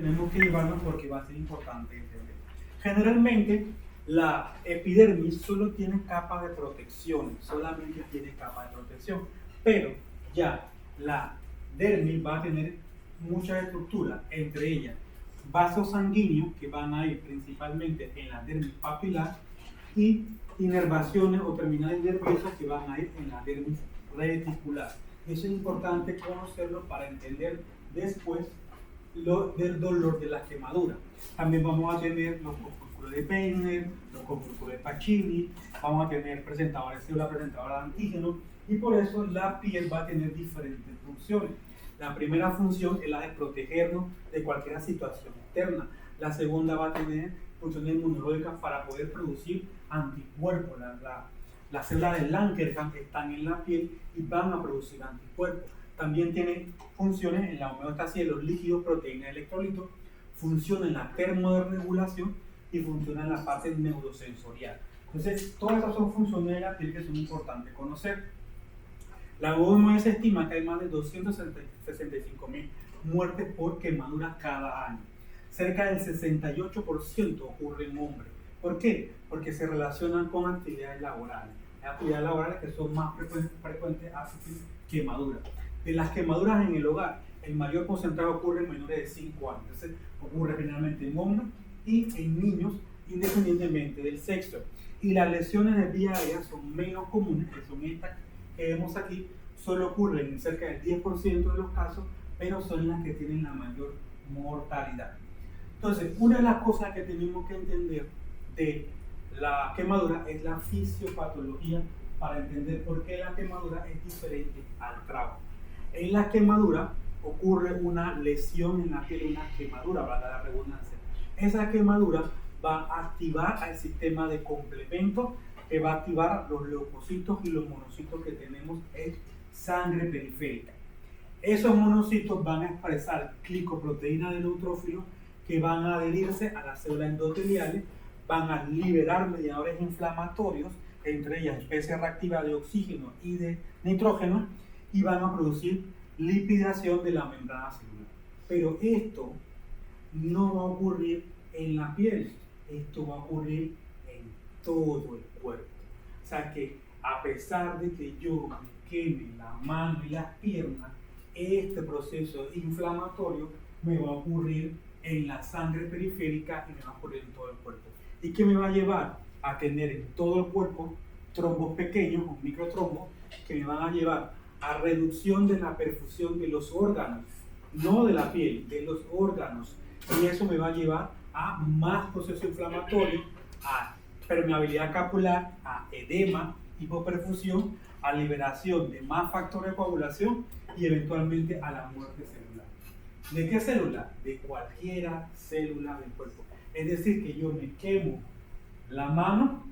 tenemos que llevarnos porque va a ser importante entender. Generalmente, la epidermis solo tiene capa de protección, solamente tiene capa de protección, pero ya la dermis va a tener muchas estructuras, entre ellas vasos sanguíneos que van a ir principalmente en la dermis papilar y inervaciones o terminales nerviosas que van a ir en la dermis reticular. Eso es importante conocerlo para entender después del dolor de la quemadura. También vamos a tener los corpúsculos de Wegener, los corpúsculos de Pacini, vamos a tener presentadores de células, presentadores de antígenos, y por eso la piel va a tener diferentes funciones. La primera función es la de protegernos de cualquier situación externa. La segunda va a tener funciones inmunológicas para poder producir anticuerpos. Las células de Langerhans están en la piel y van a producir anticuerpos. También tiene funciones en la homeostasis de los líquidos, proteínas, electrolitos, funciona en la termorregulación y funciona en la parte neurosensorial. Entonces, todas esas son funciones de la piel que son importantes conocer. La OMS estima que hay más de 265.000 muertes por quemaduras cada año. Cerca del 68% ocurre en hombres. ¿Por qué? Porque se relacionan con actividades laborales. Hay actividades laborales que son más frecuentes a sufrir quemaduras. De las quemaduras en el hogar, el mayor porcentaje ocurre en menores de 5 años. Entonces, ocurre generalmente en hombres y en niños, independientemente del sexo. Y las lesiones de vía aérea son menos comunes, que son estas que vemos aquí, solo ocurren en cerca del 10% de los casos, pero son las que tienen la mayor mortalidad. Entonces, una de las cosas que tenemos que entender de la quemadura es la fisiopatología para entender por qué la quemadura es diferente al trauma. En la quemadura ocurre una lesión en la piel, una quemadura, para la redundancia. Esa quemadura va a activar al sistema de complemento que va a activar los leucocitos y los monocitos que tenemos en sangre periférica. Esos monocitos van a expresar glicoproteínas de neutrófilos que van a adherirse a las células endoteliales, van a liberar mediadores inflamatorios, entre ellas especies reactivas de oxígeno y de nitrógeno, y van a producir lipidación de la membrana celular. Pero esto no va a ocurrir en la piel, esto va a ocurrir en todo el cuerpo. O sea que a pesar de que yo me queme la mano y las piernas, este proceso inflamatorio me va a ocurrir en la sangre periférica y me va a ocurrir en todo el cuerpo. ¿Y qué me va a llevar? A tener en todo el cuerpo trombos pequeños o microtrombos que me van a llevar a reducción de la perfusión de los órganos, no de la piel, de los órganos. Y eso me va a llevar a más proceso inflamatorio, a permeabilidad capilar, a edema, hipoperfusión, a liberación de más factores de coagulación y eventualmente a la muerte celular. ¿De qué célula? De cualquiera célula del cuerpo. Es decir, que yo me quemo la mano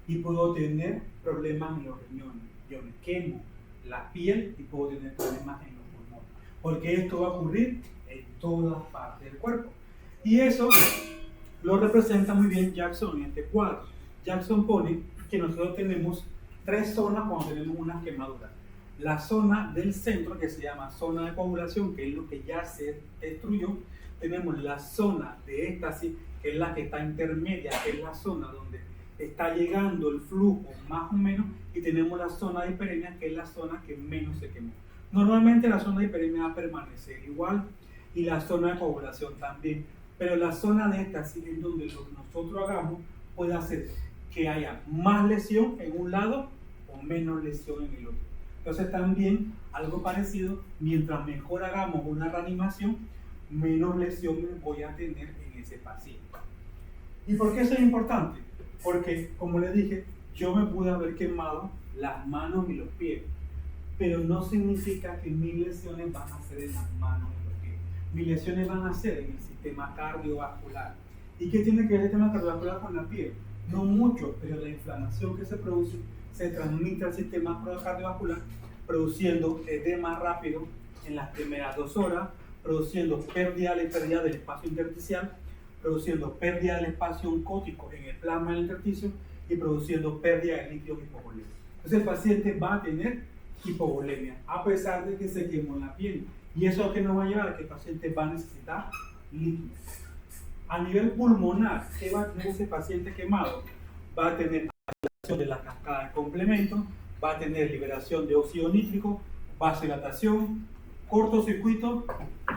y puedo tener problemas en los riñones. Yo me quemo la piel y puedo tener problemas en los pulmones. Porque esto va a ocurrir en todas partes del cuerpo. Y eso lo representa muy bien Jackson en este cuadro. Jackson pone que nosotros tenemos tres zonas cuando tenemos una quemadura. La zona del centro, que se llama zona de coagulación, que es lo que ya se destruyó. Tenemos la zona de éstasis, que es la que está intermedia, que es la zona donde está llegando el flujo más o menos, y tenemos la zona de hiperemia, que es la zona que menos se quemó. Normalmente la zona de hiperemia va a permanecer igual y la zona de coagulación también, pero la zona de éstasis es donde lo que nosotros hagamos puede hacer que haya más lesión en un lado o menos lesión en el otro. Entonces también algo parecido, mientras mejor hagamos una reanimación, menos lesiones voy a tener en ese paciente. ¿Y por qué eso es importante? Porque, como les dije, yo me pude haber quemado las manos y los pies, pero no significa que mis lesiones van a ser en las manos y los pies. Mis lesiones van a ser en el sistema cardiovascular. ¿Y qué tiene que ver el sistema cardiovascular con la piel? No mucho, pero la inflamación que se produce se transmite al sistema cardiovascular, produciendo edema rápido en las primeras 2 horas, produciendo pérdida del espacio intersticial, produciendo pérdida del espacio oncótico en el plasma del intersticio y produciendo pérdida de líquidos hipovolémicos. Entonces el paciente va a tener hipovolemia a pesar de que se quemó en la piel. Y eso es lo que nos va a llevar a que el paciente va a necesitar líquido. A nivel pulmonar, ¿qué va a tener ese paciente quemado? Va a tener de la cascada de complemento, va a tener liberación de óxido nítrico, vasodilatación, cortocircuito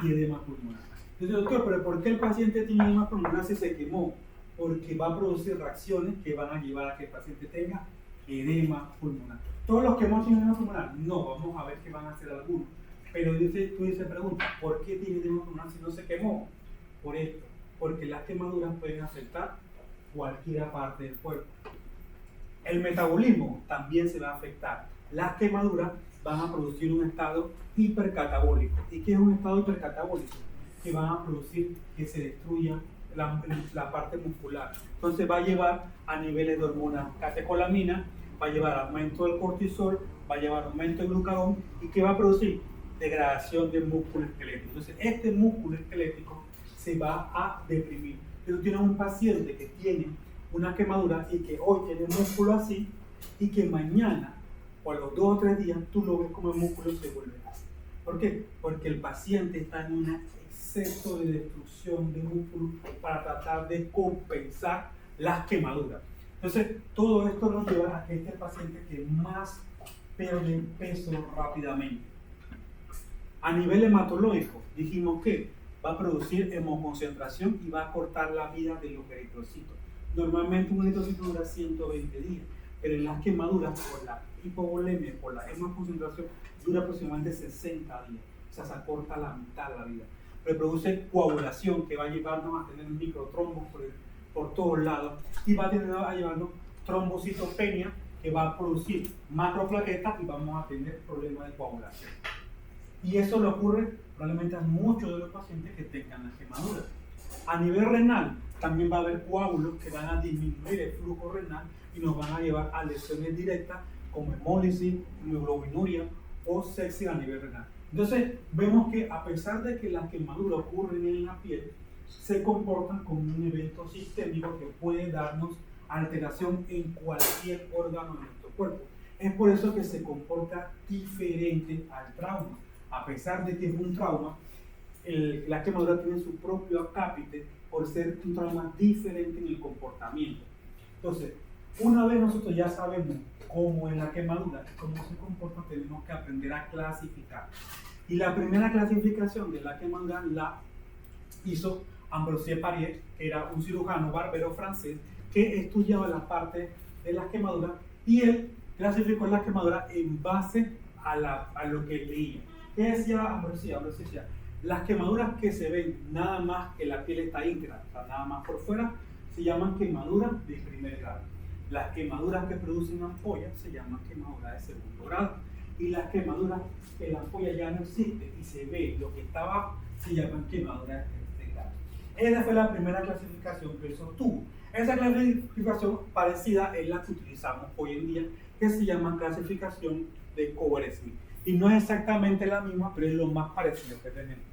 y edema pulmonar. Entonces, doctor, ¿pero por qué el paciente tiene edema pulmonar si se quemó? Porque va a producir reacciones que van a llevar a que el paciente tenga edema pulmonar. ¿Todos los quemados tienen edema pulmonar? No, vamos a ver que van a hacer algunos. Pero tú dices, pregunta, ¿por qué tiene edema pulmonar si no se quemó? Por esto, porque las quemaduras pueden afectar cualquier parte del cuerpo. El metabolismo también se va a afectar. Las quemaduras van a producir un estado hipercatabólico. ¿Y qué es un estado hipercatabólico? Que van a producir que se destruya la parte muscular. Entonces va a llevar a niveles de hormonas catecolamina, va a llevar a aumento del cortisol, va a llevar aumento del glucagón y que va a producir degradación del músculo esquelético. Entonces este músculo esquelético se va a deprimir. Pero tienes un paciente que tiene una quemadura y que hoy tiene músculo así y que mañana o a los 2 o 3 días tú lo ves como el músculo se vuelve así. ¿Por qué? Porque el paciente está en un exceso de destrucción de músculo para tratar de compensar las quemaduras. Entonces todo esto nos lleva a que este paciente que más pierde peso rápidamente. A nivel hematológico dijimos que va a producir hemoconcentración y va a cortar la vida de los eritrocitos. Normalmente un eritrocito dura 120 días, pero en las quemaduras, por la hipovolemia, por la hemoconcentración, dura aproximadamente 60 días. O sea, se acorta la mitad de la vida. Pero produce coagulación que va a llevarnos a tener microtrombos por todos lados y va a llevarnos trombocitopenia que va a producir macroplaquetas y vamos a tener problemas de coagulación. Y eso le ocurre probablemente a muchos de los pacientes que tengan las quemaduras. A nivel renal, también va a haber coágulos que van a disminuir el flujo renal y nos van a llevar a lesiones directas como hemólisis, hemoglobinúria o sepsis a nivel renal. Entonces, vemos que a pesar de que las quemaduras ocurren en la piel, se comportan como un evento sistémico que puede darnos alteración en cualquier órgano de nuestro cuerpo. Es por eso que se comporta diferente al trauma. A pesar de que es un trauma, la quemadura tiene su propio acápite por ser un trauma diferente en el comportamiento. Entonces, una vez nosotros ya sabemos cómo es la quemadura y cómo se comporta, tenemos que aprender a clasificar. Y la primera clasificación de la quemadura la hizo Ambroise Paré, que era un cirujano barbero francés que estudiaba la parte de las quemaduras y él clasificó las quemaduras en base a lo que leía. ¿Qué decía Ambroise? Ambroise decía, las quemaduras que se ven nada más que la piel está íntegra, o sea, nada más por fuera, se llaman quemaduras de primer grado. Las quemaduras que producen ampollas se llaman quemaduras de segundo grado. Y las quemaduras que la ampolla ya no existe y se ve lo que está abajo, se llaman quemaduras de tercer grado. Esa fue la primera clasificación que él sostuvo. Esa clasificación parecida es la que utilizamos hoy en día, que se llama clasificación de Coward-Smith. Y no es exactamente la misma, pero es lo más parecido que tenemos.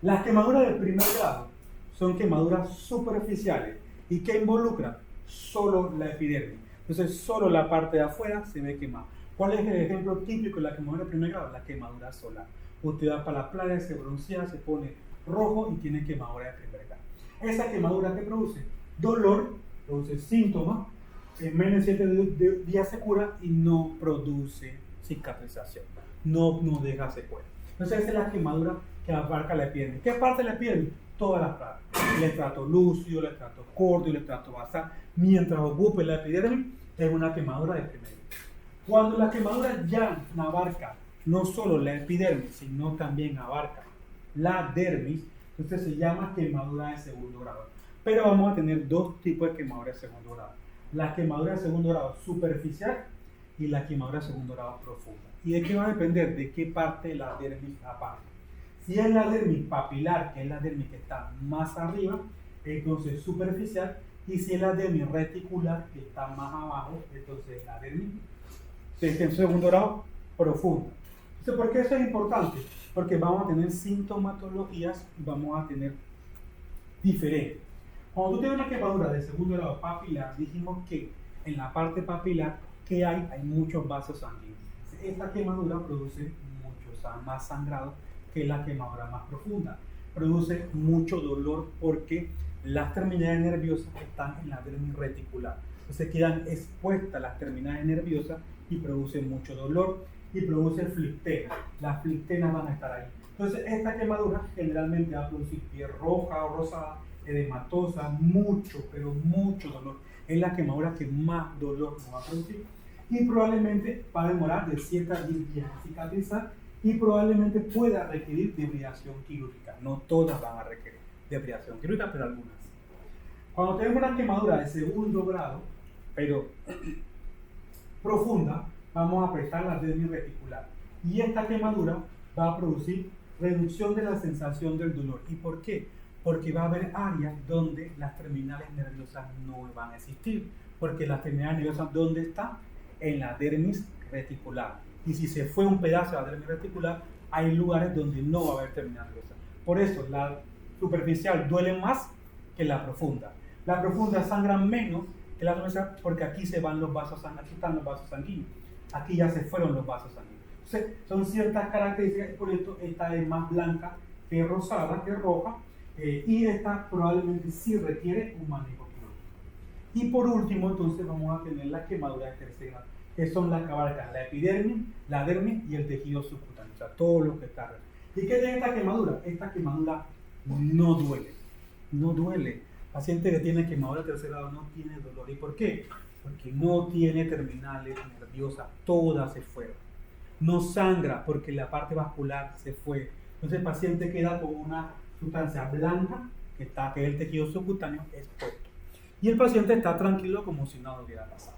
Las quemaduras de primer grado son quemaduras superficiales y que involucran solo la epidermis. Entonces, solo la parte de afuera se ve quemada. ¿Cuál es el ejemplo típico de la quemadura de primer grado? La quemadura solar. Usted va para la playa, se broncea, se pone rojo y tiene quemadura de primer grado. Esa quemadura que produce dolor, produce síntomas, en menos de 7 días se cura y no produce cicatrización. No deja secuelas. Entonces esa es la quemadura que abarca la epidermis. ¿Qué parte de la epidermis? Todas las partes. El estrato lúcido, el estrato corto, el estrato basal. Mientras ocupe la epidermis, es una quemadura de primer grado. Cuando la quemadura ya abarca no solo la epidermis, sino también abarca la dermis, entonces se llama quemadura de segundo grado. Pero vamos a tener dos tipos de quemadura de segundo grado. La quemadura de segundo grado superficial y la quemadura de segundo grado profunda. ¿Y de qué va a depender? De qué parte de la dermis aparta. Si es la dermis papilar, que es la dermis que está más arriba, entonces superficial, y si es la dermis reticular, que está más abajo, entonces la dermis en segundo grado profunda. Entonces, ¿por qué eso es importante? Porque vamos a tener sintomatologías y vamos a tener diferentes. Cuando tú tienes una quemadura de segundo grado papilar, dijimos que en la parte papilar que hay muchos vasos sanguíneos. Esta quemadura produce mucho más sangrado que la quemadura más profunda. produce mucho dolor porque las terminales nerviosas están en la dermis reticular. Entonces quedan expuestas las terminales nerviosas y producen mucho dolor y produce flictena. Las flictenas van a estar ahí. Entonces esta quemadura generalmente va a producir piel roja o rosada, edematosa, mucho, pero mucho dolor. Es la quemadura que más dolor nos va a producir y probablemente va a demorar de 7 a 10 días en cicatrizar y probablemente pueda requerir debridación quirúrgica. No todas van a requerir debridación quirúrgica, pero algunas. Cuando tenemos una quemadura de segundo grado, pero profunda, vamos a apretar la dermis reticular. Y esta quemadura va a producir reducción de la sensación del dolor. ¿Y por qué? Porque va a haber áreas donde las terminales nerviosas no van a existir. Porque las terminales nerviosas, ¿dónde están? En la dermis reticular. Y si se fue un pedazo de la dermis reticular, hay lugares donde no va a haber terminal nerviosa. Por eso, la superficial duele más que la profunda. La profunda sangra menos que la superficial porque aquí se van los vasos sanguíneos, aquí están los vasos sanguíneos. Aquí ya se fueron los vasos sanguíneos. Entonces, son ciertas características, por esto esta es más blanca que rosada, que roja, y esta probablemente sí requiere un manejo quirúrgico. Y por último, entonces, vamos a tener la quemadura de tercer grado, que son las que abarcan la epidermis, la dermis y el tejido subcutáneo, o sea, todo lo que está. ¿Y qué tiene esta quemadura? Esta quemadura no duele, no duele. El paciente que tiene quemadura de tercer grado no tiene dolor. ¿Y por qué? Porque no tiene terminales nerviosas, todas se fueron. No sangra porque la parte vascular se fue. Entonces el paciente queda con una sustancia blanca, que es el tejido subcutáneo expuesto. Y el paciente está tranquilo como si nada hubiera pasado.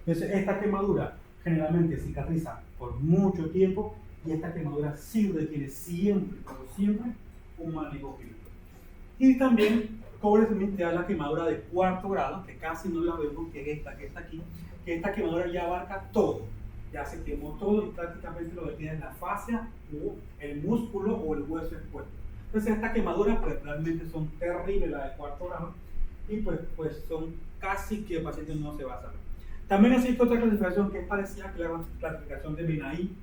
Entonces esta quemadura generalmente cicatriza por mucho tiempo y esta quemadura sí requiere siempre, pero siempre, un manejo quirúrgico. Y también te da la quemadura de cuarto grado, que casi no la vemos, que es esta que está aquí, que esta quemadura ya abarca todo. Ya se quemó todo y prácticamente lo que queda es la fascia o el músculo o el hueso expuesto. Entonces estas quemaduras pues realmente son terribles, las de cuarto grado, y pues son casi que el paciente no se va a salvar. También existe otra clasificación que es parecida a la clasificación de Benaí,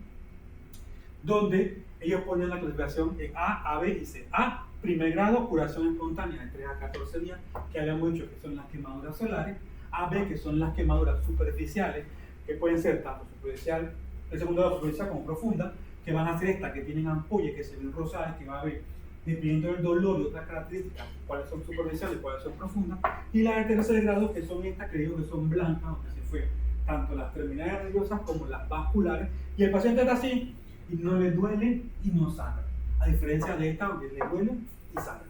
donde ellos ponen la clasificación en A, A, B y C. A, primer grado, curación espontánea de 3 a 14 días, que habíamos dicho que son las quemaduras solares. A, B, que son las quemaduras superficiales, que pueden ser tanto superficial, el segundo grado superficial como profunda, que van a ser estas que tienen ampollas, que se ven rosadas, que va a haber, dependiendo del dolor y otras características, cuáles son superficiales y cuáles son profundas, y las de tercer grado, que son estas que digo que son blancas, donde se fue tanto las terminales nerviosas como las vasculares, y el paciente está así, y no le duele y no sangra, a diferencia de esta donde le duele y sangra.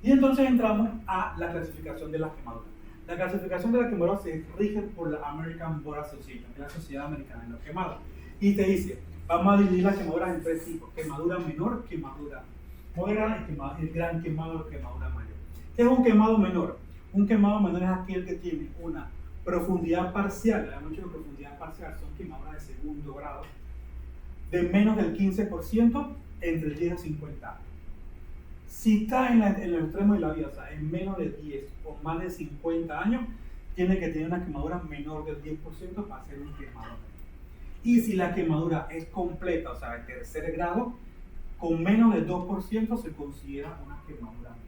Y entonces entramos a la clasificación de las quemaduras. La clasificación de las quemaduras se rige por la American Burn Association, que es la Sociedad Americana de las Quemadas. Y te dice, vamos a dividir las quemaduras en 3 tipos: quemadura menor, quemadura moderada y el gran quemado o quemadura mayor. ¿Qué es un quemado menor? Un quemado menor es aquel que tiene una profundidad parcial, la noche de profundidad parcial son quemaduras de segundo grado, de menos del 15% entre 10 a 50 años. Si está en el extremo de la vida, o sea, en menos de 10 o más de 50 años, tiene que tener una quemadura menor del 10% para ser un quemado menor. Y si la quemadura es completa, o sea, de tercer grado, con menos del 2% se considera una quemadura menor.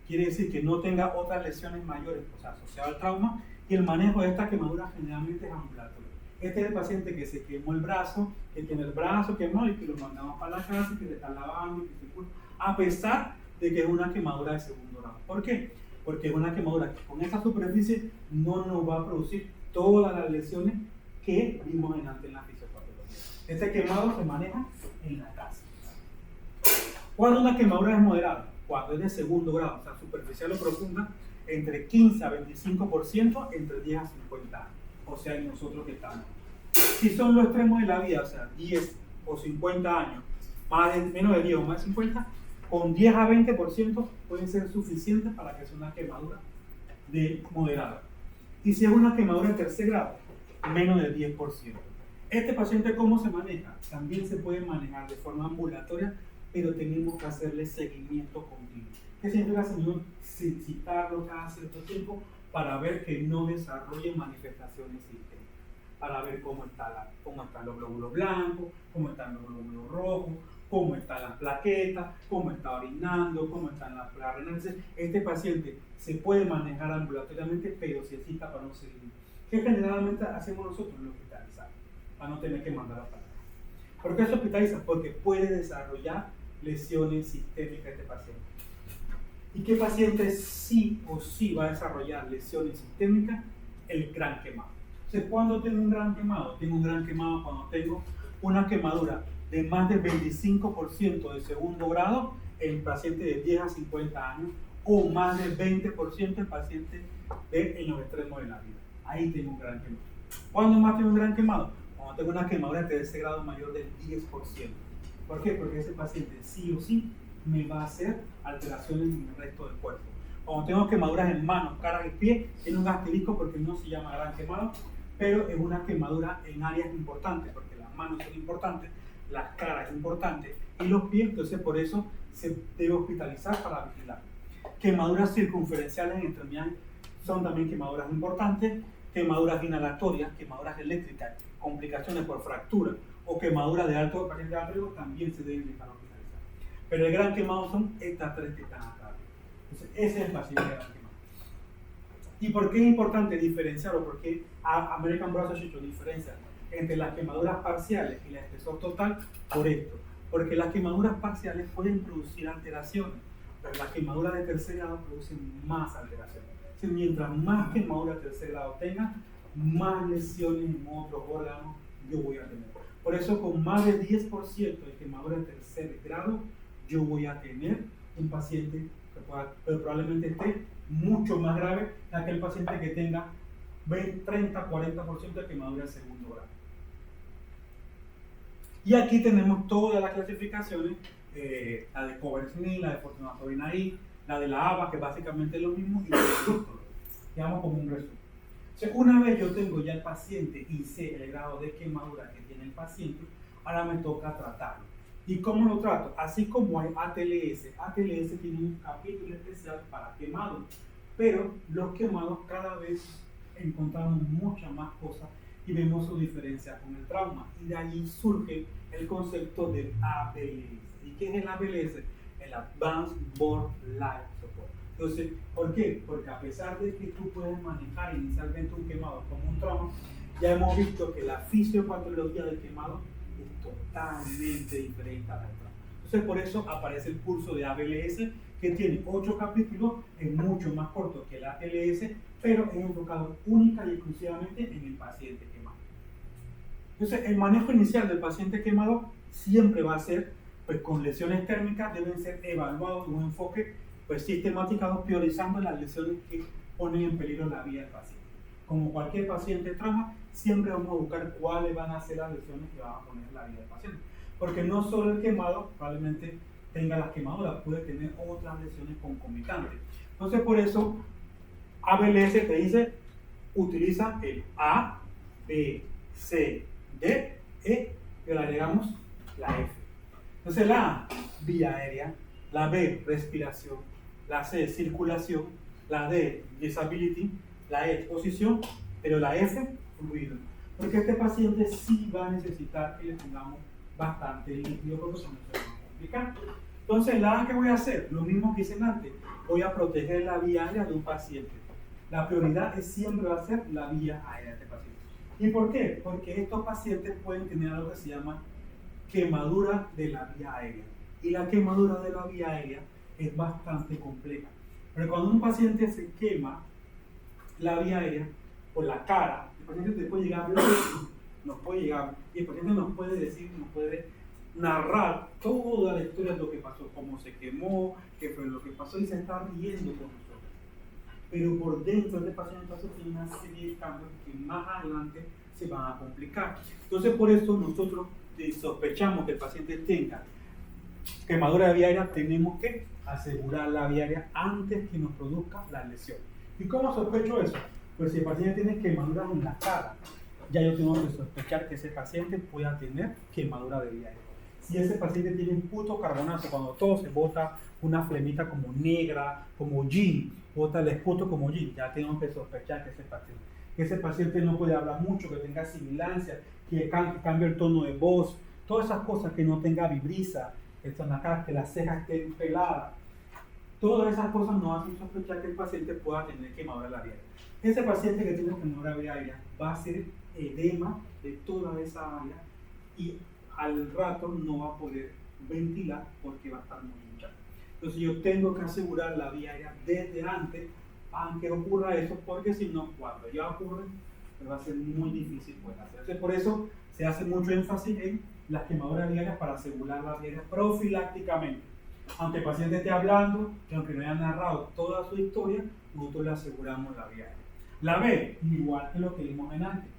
Quiere decir que no tenga otras lesiones mayores, o sea, asociadas al trauma, y el manejo de esta quemadura generalmente es ambulatorio. Este es el paciente que se quemó el brazo, que tiene el brazo quemado y que lo mandamos para la casa, que le está lavando, que se cura, a pesar de que es una quemadura de segundo grado. ¿Por qué? Porque es una quemadura que con esa superficie no nos va a producir todas las lesiones que vimos antes en la fisiopatología. Este quemado se maneja en la casa. ¿Cuándo una quemadura es moderada? Cuando es de segundo grado, o sea, superficial o profunda, entre 15 a 25%, entre 10 a 50 años. O sea, en nosotros que estamos. Si son los extremos de la vida, o sea, 10 o 50 años, menos de 10 o más de 50, con 10 a 20% pueden ser suficientes para que sea una quemadura de moderada. Y si es una quemadura de tercer grado, menos del 10%. Este paciente, ¿cómo se maneja? También se puede manejar de forma ambulatoria, pero tenemos que hacerle seguimiento continuo. ¿Qué significa, señor? Citarlo cada cierto tiempo para ver que no desarrolle manifestaciones sistémicas, para ver cómo están los glóbulos blancos, cómo están los glóbulos rojos, cómo están las plaquetas, cómo está orinando, cómo están las renales. Este paciente se puede manejar ambulatoriamente, pero se cita para un seguimiento. ¿Qué generalmente hacemos nosotros? Lo hospitalizamos, para no tener que mandar a parar. ¿Por qué se hospitaliza? Porque puede desarrollar lesiones sistémicas este paciente. ¿Y qué paciente sí o sí va a desarrollar lesiones sistémicas? El gran quemado. Entonces, ¿cuándo tengo un gran quemado? Tengo un gran quemado cuando tengo una quemadura de más del 25% de segundo grado en pacientes de 10 a 50 años o más del 20% en pacientes en los extremos de la vida. Ahí tengo un gran quemado. ¿Cuándo más tengo un gran quemado? Cuando tengo una quemadura de tercer grado mayor del 10%. ¿Por qué? Porque ese paciente sí o sí me va a hacer alteraciones en el resto del cuerpo. Cuando tengo quemaduras en manos, caras y pies, tiene un asterisco porque no se llama gran quemado, pero es una quemadura en áreas importantes, porque las manos son importantes, las caras son importantes y los pies, entonces por eso se debe hospitalizar para vigilar. Quemaduras circunferenciales en extremidades son también quemaduras importantes, quemaduras inhalatorias, quemaduras eléctricas, complicaciones por fractura o quemaduras de alto paciente de riesgo también se deben dejar hospitalizar. Pero el gran quemado son estas tres que están acá. Entonces, ese es el paciente gran quemado. ¿Y por qué es importante diferenciarlo? Porque American Brain Association diferencia entre las quemaduras parciales y la espesor total por esto. Porque las quemaduras parciales pueden producir alteraciones, pero las quemaduras de tercer grado producen más alteraciones. Entonces, mientras más quemaduras de tercer grado tenga, más lesiones en otros órganos yo voy a tener. Por eso, con más del 10% de quemadura de tercer grado, yo voy a tener un paciente que probablemente esté mucho más grave que aquel paciente que tenga 20, 30, 40% de quemadura de segundo grado. Y aquí tenemos todas las clasificaciones, la de Cover-Smith, la de Fortunato-Vinaí, la de la ABA, que básicamente es lo mismo, y la de Lústolo. Digamos como un resumen. O sea, una vez yo tengo ya el paciente y sé el grado de quemadura que tiene el paciente, ahora me toca tratarlo. ¿Y cómo lo trato? Así como hay ATLS, ATLS tiene un capítulo especial para quemados, pero los quemados cada vez encontramos muchas más cosas y vemos su diferencia con el trauma. Y de allí surge el concepto del ABLS. ¿Y qué es el ABLS? El Advanced Board Life Support. Entonces, ¿por qué? Porque a pesar de que tú puedes manejar inicialmente un quemado como un trauma, ya hemos visto que la fisiopatología del quemado es totalmente diferente a la trauma. Entonces, por eso aparece el curso de ABLS, que tiene 8 capítulos, es mucho más corto que el ATLS, pero es enfocado única y exclusivamente en el paciente quemado. Entonces, el manejo inicial del paciente quemado siempre va a ser, pues con lesiones térmicas deben ser evaluados con un enfoque pues sistematizado, priorizando las lesiones que ponen en peligro la vida del paciente. Como cualquier paciente trauma, siempre vamos a buscar cuáles van a ser las lesiones que van a poner en la vida del paciente. Porque no solo el quemado probablemente tenga las quemaduras, puede tener otras lesiones concomitantes. Entonces, por eso, ABLS te dice, utiliza el A, B, C, D, E, y le agregamos la F. Entonces, la A, vía aérea, la B, respiración, la C, circulación, la D, disability, la E, exposición, pero la F, fluido. Porque este paciente sí va a necesitar que le pongamos bastante líquido, porque eso no se va a complicar. Entonces, la A, ¿qué voy a hacer? Lo mismo que hice antes, voy a proteger la vía aérea de un paciente. La prioridad siempre va a ser la vía aérea de este paciente. ¿Y por qué? Porque estos pacientes pueden tener algo que se llama quemadura de la vía aérea. Y la quemadura de la vía aérea es bastante compleja. Pero cuando un paciente se quema la vía aérea por la cara, el paciente te puede llegar, nos puede llegar, y el paciente nos puede decir, nos puede narrar toda la historia de lo que pasó, cómo se quemó, qué fue lo que pasó, y se está riendo con nosotros. Pero por dentro de este paciente tiene una serie de cambios que más adelante se van a complicar. Entonces, por eso nosotros sospechamos que el paciente tenga quemadura de vía aérea, tenemos que asegurar la vía aérea antes que nos produzca la lesión. ¿Y cómo sospecho eso? Pues si el paciente tiene quemaduras en la cara, ya yo tengo que sospechar que ese paciente pueda tener quemadura de vía aérea. Si ese paciente tiene un puto carbonato, cuando todo se bota una flemita como negra, como gin, bota el esputo como gin, ya tengo que sospechar que ese paciente no puede hablar mucho, que tenga sibilancia, que cambie el tono de voz, todas esas cosas, que no tenga vibrisa, que están acá, que las cejas estén peladas. Todas esas cosas nos hacen sospechar que el paciente pueda tener quemadura labial. Ese paciente que tiene quemadura labial va a hacer edema de toda esa área y al rato no va a poder ventilar porque va a estar muy hinchado. Entonces yo tengo que asegurar la vía aérea desde antes, aunque ocurra eso, porque si no, cuando ya ocurre, pues va a ser muy difícil poder hacer. Entonces por eso se hace mucho énfasis en las quemaduras diarias para asegurar la vía aérea profilácticamente. Aunque el paciente esté hablando, que aunque no haya narrado toda su historia, nosotros le aseguramos la vía aérea. La B, igual que lo que vimos en antes.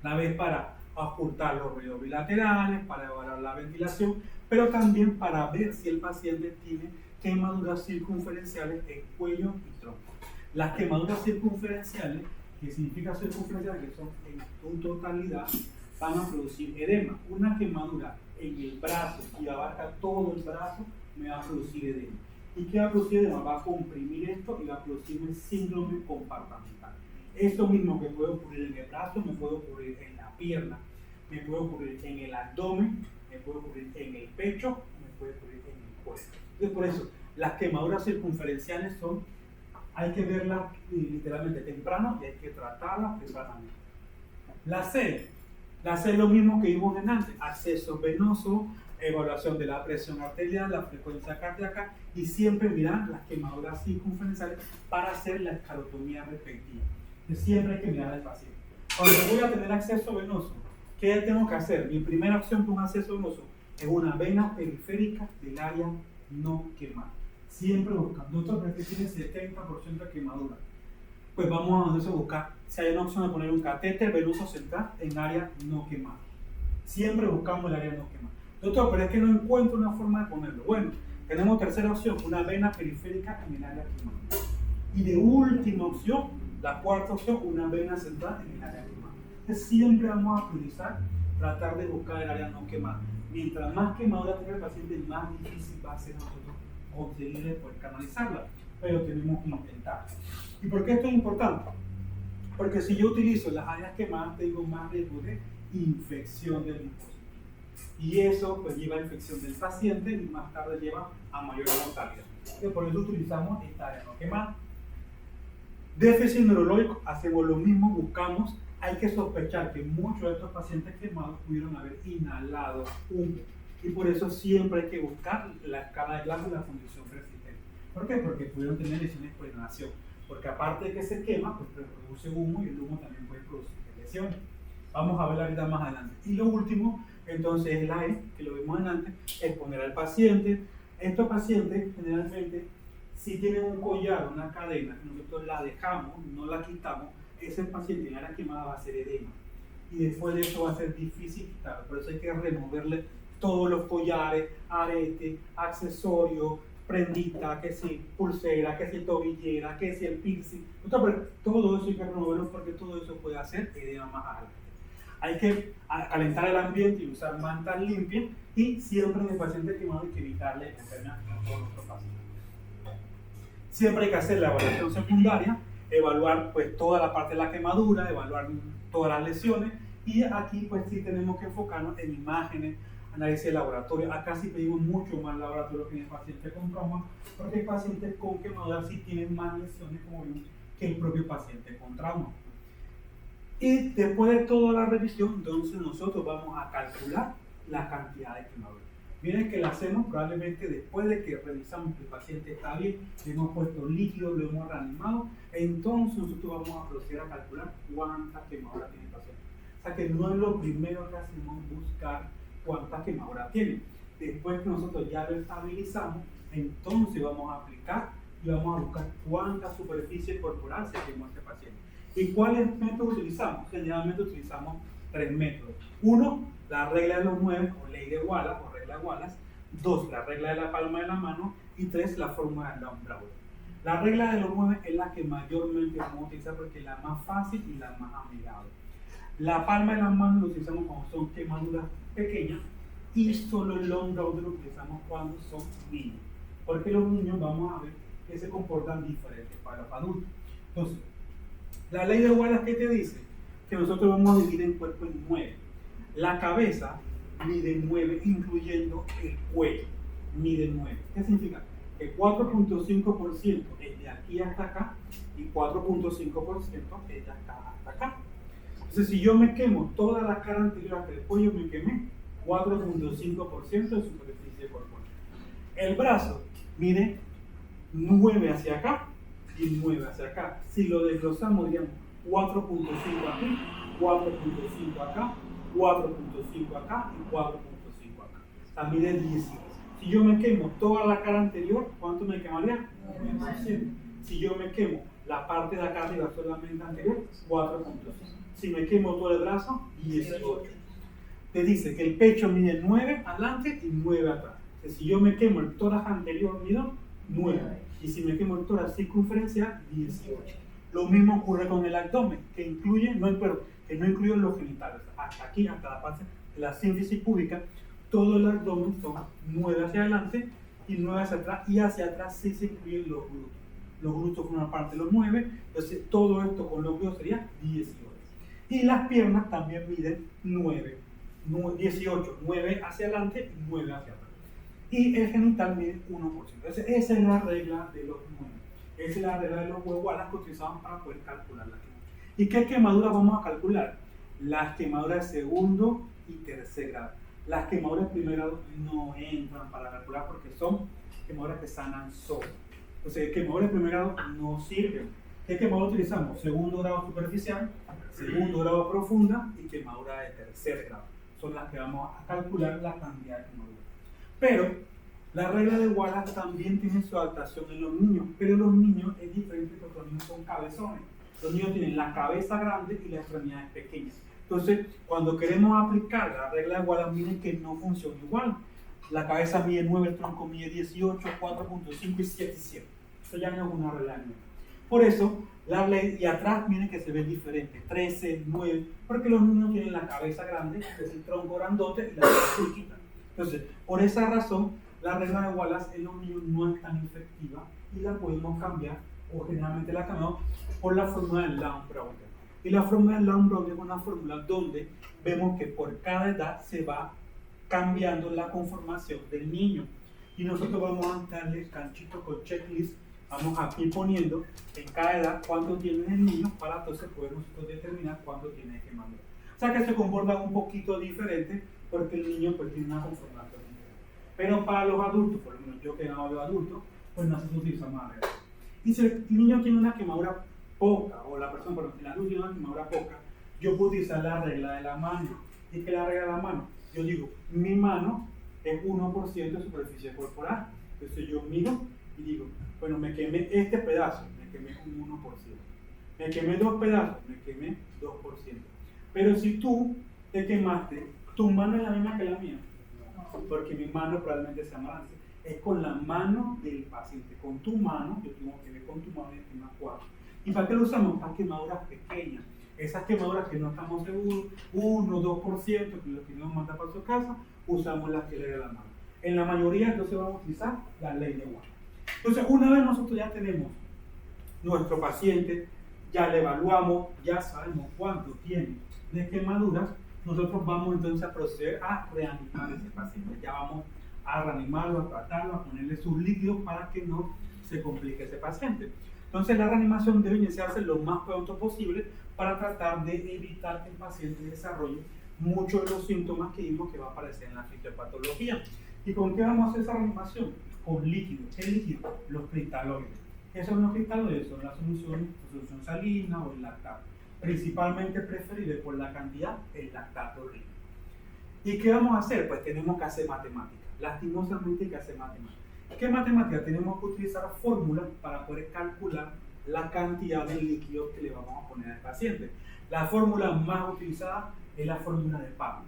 La B es para ocultar los ruidos bilaterales, para evaluar la ventilación, pero también para ver si el paciente tiene quemaduras circunferenciales en cuello y tronco. Las quemaduras circunferenciales, que significa circunferenciales, que son en su totalidad, van a producir edema. Una quemadura en el brazo y abarca todo el brazo me va a producir edema. ¿Y qué va a producir edema? Va a comprimir esto y va a producir un síndrome compartimental. Eso mismo que puede ocurrir en el brazo, me puede ocurrir en la pierna, me puede ocurrir en el abdomen, me puede ocurrir en el pecho, me puede ocurrir en el cuello. Entonces, por eso, las quemaduras circunferenciales hay que verlas literalmente temprano y hay que tratarlas tempranamente. La C es lo mismo que vimos en antes: acceso venoso, evaluación de la presión arterial, la frecuencia cardíaca y siempre mirar las quemaduras circunferenciales para hacer la esclerotomía respectiva. Siempre hay que mirar al paciente. Cuando voy a tener acceso venoso, ¿qué tengo que hacer? Mi primera opción para un acceso venoso es una vena periférica del área no quemada. Siempre buscando. Doctor, que tiene 70% de quemadura. Pues vamos a buscar si hay una opción de poner un catéter venoso central en área no quemada. Siempre buscamos el área no quemada. Doctor, pero es que no encuentro una forma de ponerlo. Bueno, tenemos tercera opción, una vena periférica en el área quemada. Y de última opción, la cuarta opción, una vena central en el área quemada. Entonces siempre vamos a priorizar tratar de buscar el área no quemada. Mientras más quemadura tenga el paciente, más difícil va a ser nosotros conseguirle poder canalizarla. Pero tenemos que intentar. ¿Y por qué esto es importante? Porque si yo utilizo las áreas quemadas, tengo más riesgo de infección del linfocito. Y eso pues lleva a infección del paciente y más tarde lleva a mayor mortalidad. Entonces, por eso utilizamos esta área no quemada. Déficit neurológico, hacemos lo mismo, buscamos. Hay que sospechar que muchos de estos pacientes quemados pudieron haber inhalado humo. Y por eso siempre hay que buscar la escala de Glasgow y la función persistente. ¿Por qué? Porque pudieron tener lesiones por inhalación. Porque aparte de que se quema, pues produce humo y el humo también puede producir lesiones. Vamos a verla ahorita más adelante. Y lo último, entonces, es la E, que lo vimos adelante, es poner al paciente. Estos pacientes, generalmente, si tienen un collar o una cadena, nosotros la dejamos, no la quitamos, ese paciente en área quemada va a ser edema. Y después de eso va a ser difícil quitarlo. Por eso hay que removerle todos los collares, aretes, accesorios, prendita, que si pulsera, que si tobillera, que si el piercing. Todo eso hay que removerlo porque todo eso puede hacer edema más adelante. Hay que calentar el ambiente y usar mantas limpias y siempre en el paciente quemado hay que evitarle enfermedades a todos los pacientes. Siempre hay que hacer la evaluación secundaria, evaluar pues toda la parte de la quemadura, evaluar todas las lesiones y aquí pues sí tenemos que enfocarnos en imágenes, análisis de laboratorio. Acá sí pedimos mucho más laboratorio que en el paciente con trauma, porque el paciente con quemadura sí tiene más lesiones como vimos que el propio paciente con trauma. Y después de toda la revisión, entonces nosotros vamos a calcular la cantidad de quemadura. Miren que la hacemos probablemente después de que revisamos que el paciente está bien, le hemos puesto líquido, lo hemos reanimado, entonces nosotros vamos a proceder a calcular cuánta quemadura tiene el paciente. O sea que no es lo primero que hacemos buscar cuánta quemadura tiene. Después que nosotros ya lo estabilizamos, entonces vamos a aplicar y vamos a buscar cuánta superficie corporal se quemó este paciente. ¿Y cuáles métodos utilizamos? Generalmente utilizamos 3 métodos. 1, la regla de los 9 o ley de Wallace o regla de Wallace. 2, la regla de la palma de la mano. Y 3, la fórmula de Landau. La regla de los 9 es la que mayormente vamos a utilizar porque es la más fácil y la más amigable. La palma de la mano lo utilizamos cuando son quemaduras pequeñas y solo el Landau lo utilizamos cuando son niños. Porque los niños vamos a ver que se comportan diferentes para los adultos. Entonces, la ley de Wallace, ¿qué te dice? Que nosotros vamos a dividir el cuerpo en 9. La cabeza mide 9, incluyendo el cuello, mide 9. ¿Qué significa? Que 4.5% es de aquí hasta acá y 4.5% es de acá hasta acá. Entonces, si yo me quemo toda la cara anterior hasta el cuello, me quemé 4.5% de superficie corporal. El brazo mide 9 hacia acá y 9 hacia acá. Si lo desglosamos, digamos 4.5 aquí, 4.5 acá, 4.5 acá y 4.5 acá. O sea, mide 18. Si yo me quemo toda la cara anterior, ¿cuánto me quemaría? 9%. Si yo me quemo la parte de acá arriba solamente anterior, 4.5. Si me quemo todo el brazo, 18. Te dice que el pecho mide 9 adelante y 9 atrás. Entonces, si yo me quemo el tórax anterior, mido 9. Y si me quemo el tórax circunferencial, 18. Lo mismo ocurre con el abdomen, que incluye, que no incluye los genitales. Hasta aquí, hasta la parte de la sínfisis púbica, todo el abdomen son 9 hacia adelante y 9 hacia atrás. Y hacia atrás sí se incluyen los glúteos. Los glúteos forman parte de los 9. Entonces, todo esto con los glúteos sería 18. Y las piernas también miden 9. 18, 9 hacia adelante y 9 hacia atrás. Y el genital mide 1%. Entonces, esa es la regla de los 9. Esa es la regla de los huevos a las que utilizamos para poder calcular la quemadura. ¿Y qué quemaduras vamos a calcular? Las quemaduras de segundo y tercer grado. Las quemaduras de primer grado no entran para calcular porque son quemaduras que sanan solo. Entonces, quemaduras de primer grado no sirven. ¿Qué quemadura utilizamos? Segundo grado superficial, segundo grado profunda y quemadura de tercer grado. Son las que vamos a calcular la cantidad de quemaduras. Pero la regla de Wallace también tiene su adaptación en los niños, pero los niños es diferente porque los niños son cabezones. Los niños tienen la cabeza grande y las extremidades pequeñas. Entonces, cuando queremos aplicar la regla de Wallace, miren que no funciona igual. La cabeza mide 9, el tronco mide 18, 4.5 y 7 y 7. Eso ya no es una regla de 9. Por eso, la ley, y atrás miren que se ve diferente, 13, 9, porque los niños tienen la cabeza grande, que es el tronco grandote, y la cabeza chiquita. Entonces, por esa razón, la regla de Wallace en los niños no es tan efectiva y la podemos cambiar, o generalmente la cambiamos, por la fórmula de Lamm-Brauger. Y la fórmula de Lamm-Brauger es una fórmula donde vemos que por cada edad se va cambiando la conformación del niño. Y nosotros vamos a darle canchito con checklist. Vamos aquí poniendo en cada edad cuánto tiene el niño para entonces poder nosotros determinar cuánto tiene quemadura. O sea que se comporta un poquito diferente porque el niño pues tiene una conformación diferente. Pero para los adultos, por lo menos yo que no veo adultos, pues nosotros utilizamos la regla. Y si el niño tiene una quemadura poca, o la persona, perdón, el adulto tiene una quemadura poca, yo puedo utilizar la regla de la mano. ¿Y qué es la regla de la mano? Yo digo, mi mano es 1% de superficie corporal. Entonces yo miro y digo, bueno, me quemé este pedazo, me quemé un 1%. Me quemé 2 pedazos, me quemé 2%. Pero si tú te quemaste, tu mano es la misma que la mía, porque mi mano probablemente sea más grande. Es con la mano del paciente. Con tu mano, yo tengo que ver con tu mano y quemar 4. ¿Y para qué lo usamos? Para quemaduras pequeñas. Esas quemaduras que no estamos seguros, 1, 2%, que lo queremos mandar para su casa, usamos la que le dé la mano. En la mayoría, entonces vamos a utilizar la ley de Wallace. Entonces, una vez nosotros ya tenemos nuestro paciente, ya le evaluamos, ya sabemos cuánto tiene de quemaduras, nosotros vamos entonces a proceder a reanimar a ese paciente. Ya vamos a reanimarlo, a tratarlo, a ponerle sus líquidos para que no se complique ese paciente. Entonces, la reanimación debe iniciarse lo más pronto posible para tratar de evitar que el paciente desarrolle muchos de los síntomas que vimos que va a aparecer en la fisiopatología. ¿Y con qué vamos a hacer esa reanimación? Con líquidos. ¿Qué líquido? Los cristaloides. ¿Qué son los cristaloides? Son las soluciones, solución salina o el lactato. Principalmente preferible por la cantidad, el lactato rico. ¿Y qué vamos a hacer? Pues tenemos que hacer matemáticas. Lastimosamente hay que hacer matemáticas. ¿Qué matemáticas? Tenemos que utilizar fórmulas para poder calcular la cantidad de líquido que le vamos a poner al paciente. La fórmula más utilizada es la fórmula de Parma.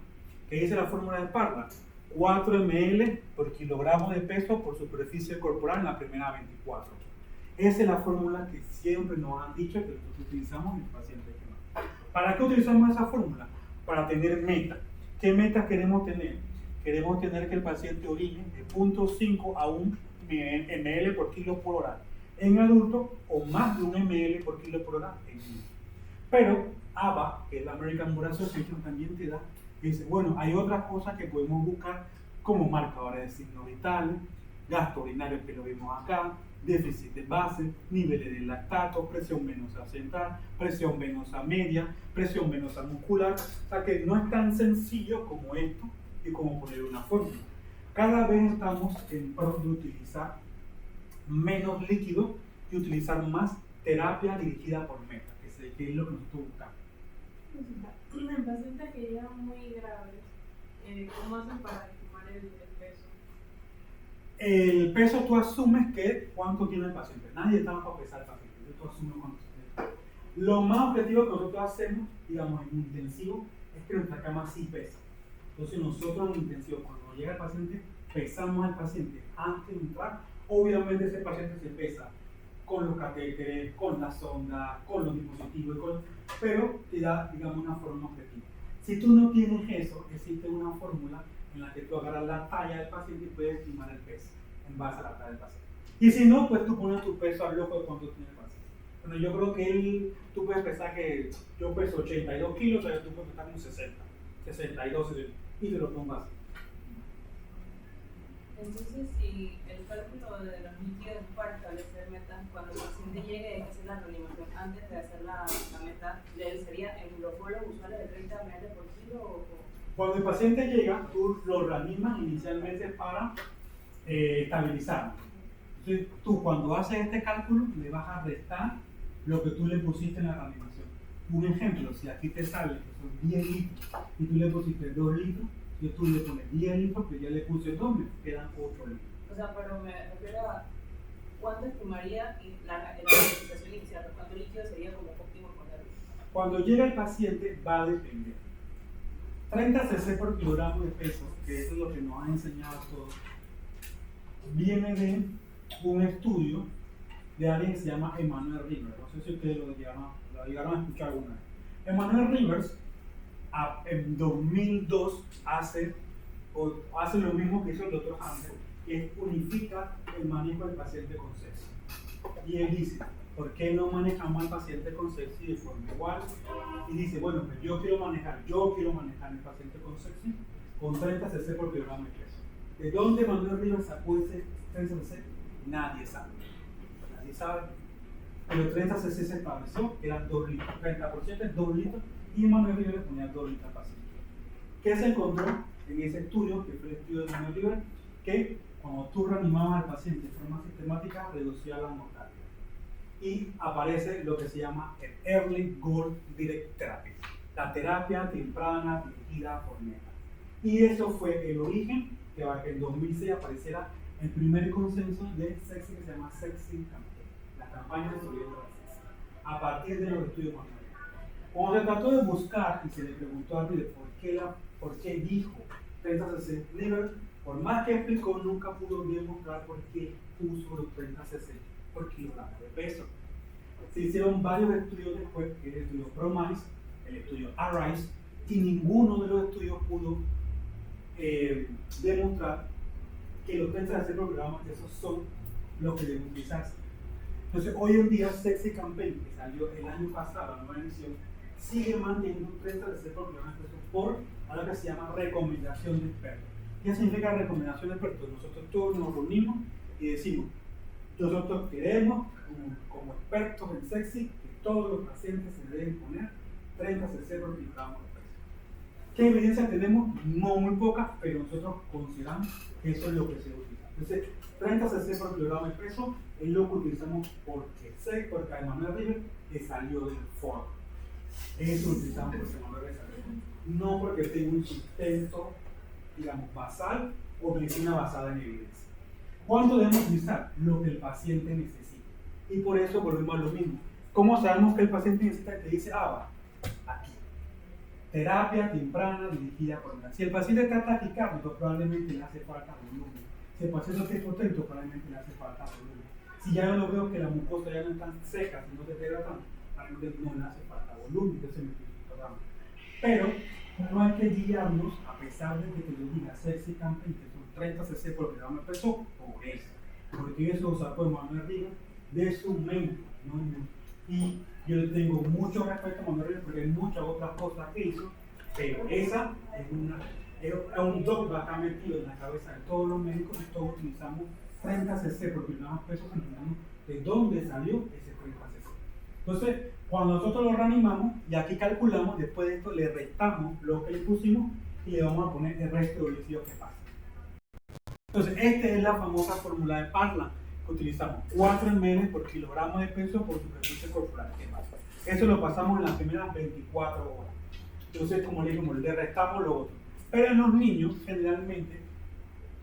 ¿Qué dice la fórmula de Parma? 4 ml por kilogramo de peso por superficie corporal en la primera 24. Esa es la fórmula que siempre nos han dicho que nosotros utilizamos en el paciente quemado. ¿Para qué utilizamos esa fórmula? Para tener meta. ¿Qué meta queremos tener? Queremos tener que el paciente orine de 0.5 a 1 ml por kilo por hora en adulto o más de 1 ml por kilo por hora en niño. Pero ABA, que es la American Bar Association, también te da Y dice, bueno, hay otras cosas que podemos buscar como marcadores de signos vitales, gasto urinario que lo vimos acá, déficit de base, niveles de lactato, presión venosa central, presión venosa media, presión venosa muscular. O sea que no es tan sencillo como esto y como poner una fórmula. Cada vez estamos en pro de utilizar menos líquido y utilizar más terapia dirigida por meta, que es lo que nosotros buscamos. En pacientes que llegan muy graves, ¿cómo hacen para estimar el peso? El peso tú asumes que cuánto tiene el paciente. Nadie está para pesar al paciente. Tú asumes cuánto tiene. Lo más objetivo que nosotros hacemos, digamos, en intensivo, es que nuestra cama sí pesa. Entonces nosotros en intensivo, cuando llega el paciente, pesamos al paciente antes de entrar. Obviamente ese paciente se pesa con los catéteres, con la sonda, con los dispositivos, pero te da, digamos, una forma objetiva. Si tú no tienes eso, existe una fórmula en la que tú agarras la talla del paciente y puedes estimar el peso en base a la talla del paciente. Y si no, pues tú pones tu peso al loco de cuánto tiene el paciente. Bueno, yo creo que tú puedes pensar que yo peso 82 kilos, o sea, tú puedes pesar como 60, 62, y te lo pongas así. Entonces, si el cálculo de los líquidos es para establecer metas, cuando el paciente llegue hay que hacer la reanimación antes de hacer la meta, ¿sería en los vuelos usuales de 30 ml por kilo o...? Cuando el paciente llega, tú lo reanimas inicialmente para estabilizarlo. Entonces, tú cuando haces este cálculo, le vas a restar lo que tú le pusiste en la reanimación. Un ejemplo, si aquí te sale que son 10 litros y tú le pusiste 2 litros, y tú le pones 10 litros, que ya le puse 2, me quedan 8 litros. O sea, pero me refiero a cuánto estimaría la planificación inicial, cuánto líquido sería como óptimo ponerlo. Cuando llega el paciente va a depender. 30 cc por kilogramo de peso, que eso es lo que nos han enseñado todos, viene de un estudio de alguien que se llama Emanuel Rivers. No sé si ustedes lo llegaron a escuchar alguna vez. Emanuel Rivers en 2002 hace lo mismo que hizo el doctor Hunter, que unifica el manejo del paciente con sepsis. Y él dice, ¿por qué no manejamos al paciente con sepsis de forma igual? Y dice, bueno, pues yo quiero manejar el paciente con sepsis con 30 cc por kilogramo de peso. ¿De dónde Emanuel Rivers sacó ese 30 cc? Nadie sabe. Pero 30 cc se estableció, eran 2 litros. 30% es 2 litros y Emanuel Rivers le ponía 2 litros al paciente. ¿Qué se encontró en ese estudio, que fue el estudio de Emanuel Rivers? Que cuando tú reanimabas al paciente de forma sistemática, reducía la mortalidad. Y aparece lo que se llama el Early Goal Direct Therapy, la terapia temprana dirigida por meta. Y eso fue el origen que en 2006 apareciera el primer consenso de sepsis que se llama Sepsis Campaign, la campaña de sobrevivencia de la sepsis, a partir de los estudios manuales. Cuando se trató de buscar y se le preguntó a Rivers por qué dijo 30 cc, Rivers, por más que explicó, nunca pudo demostrar por qué puso los 30 cc por kilogramo de peso. Se hicieron varios estudios después, que es el estudio PROMISE, el estudio ARISE, y ninguno de los estudios pudo demostrar que los 30 cc por kilogramo de peso son los que deben utilizarse. Entonces, hoy en día, Sepsis Campaign, que salió el año pasado, la nueva edición, sigue manteniendo 30 cc por kilogramo de peso por algo que se llama recomendación de expertos. ¿Qué significa recomendación de expertos? Nosotros todos nos reunimos y decimos, nosotros queremos, como expertos en sepsis, que todos los pacientes se deben poner 30 cc por kilogramo de peso. ¿Qué evidencia tenemos? No muy pocas, pero nosotros consideramos que eso es lo que se utiliza. Entonces, 30 cc por kilogramo de peso es lo que utilizamos porque Emanuel Rivers le salió del foro. Eso lo utilizamos porque Emanuel Rivers salió. No porque tenga un sustento, digamos, basal o medicina basada en evidencia. ¿Cuánto debemos utilizar? Lo que el paciente necesita. Y por eso volvemos a lo mismo. ¿Cómo sabemos que el paciente necesita? Te dice, va, aquí. Terapia temprana dirigida por meta. Si el paciente está taquicárdico, probablemente le hace falta volumen. Si el paciente está hipotenso, probablemente le hace falta volumen. Si ya yo lo veo que la mucosa ya no está seca, si no se integra tanto, probablemente no le hace falta volumen. Entonces pero no hay que guiarnos, a pesar de que te lo diga Sepsis Campaign, que son 30 cc por kilogramo de peso, por eso. Porque eso lo sacó Emanuel Rivers de su mente, ¿no? Y yo le tengo mucho respeto a Emanuel Rivers porque hay muchas otras cosas que hizo Pero esa es un dogma acá metido en la cabeza de todos los médicos y todos utilizamos 30 cc porque utilizamos pesos entendemos de dónde salió ese 30 cc. Entonces, cuando nosotros lo reanimamos y aquí calculamos, después de esto le restamos lo que le pusimos y le vamos a poner el resto del líquido que pasa. Entonces, esta es la famosa fórmula de Parlan que utilizamos 4 ml por kilogramo de peso por superficie corporal quemada. Eso lo pasamos en las primeras 24 horas. Entonces, como le dijimos, le restamos lo otro. Pero en los niños, generalmente,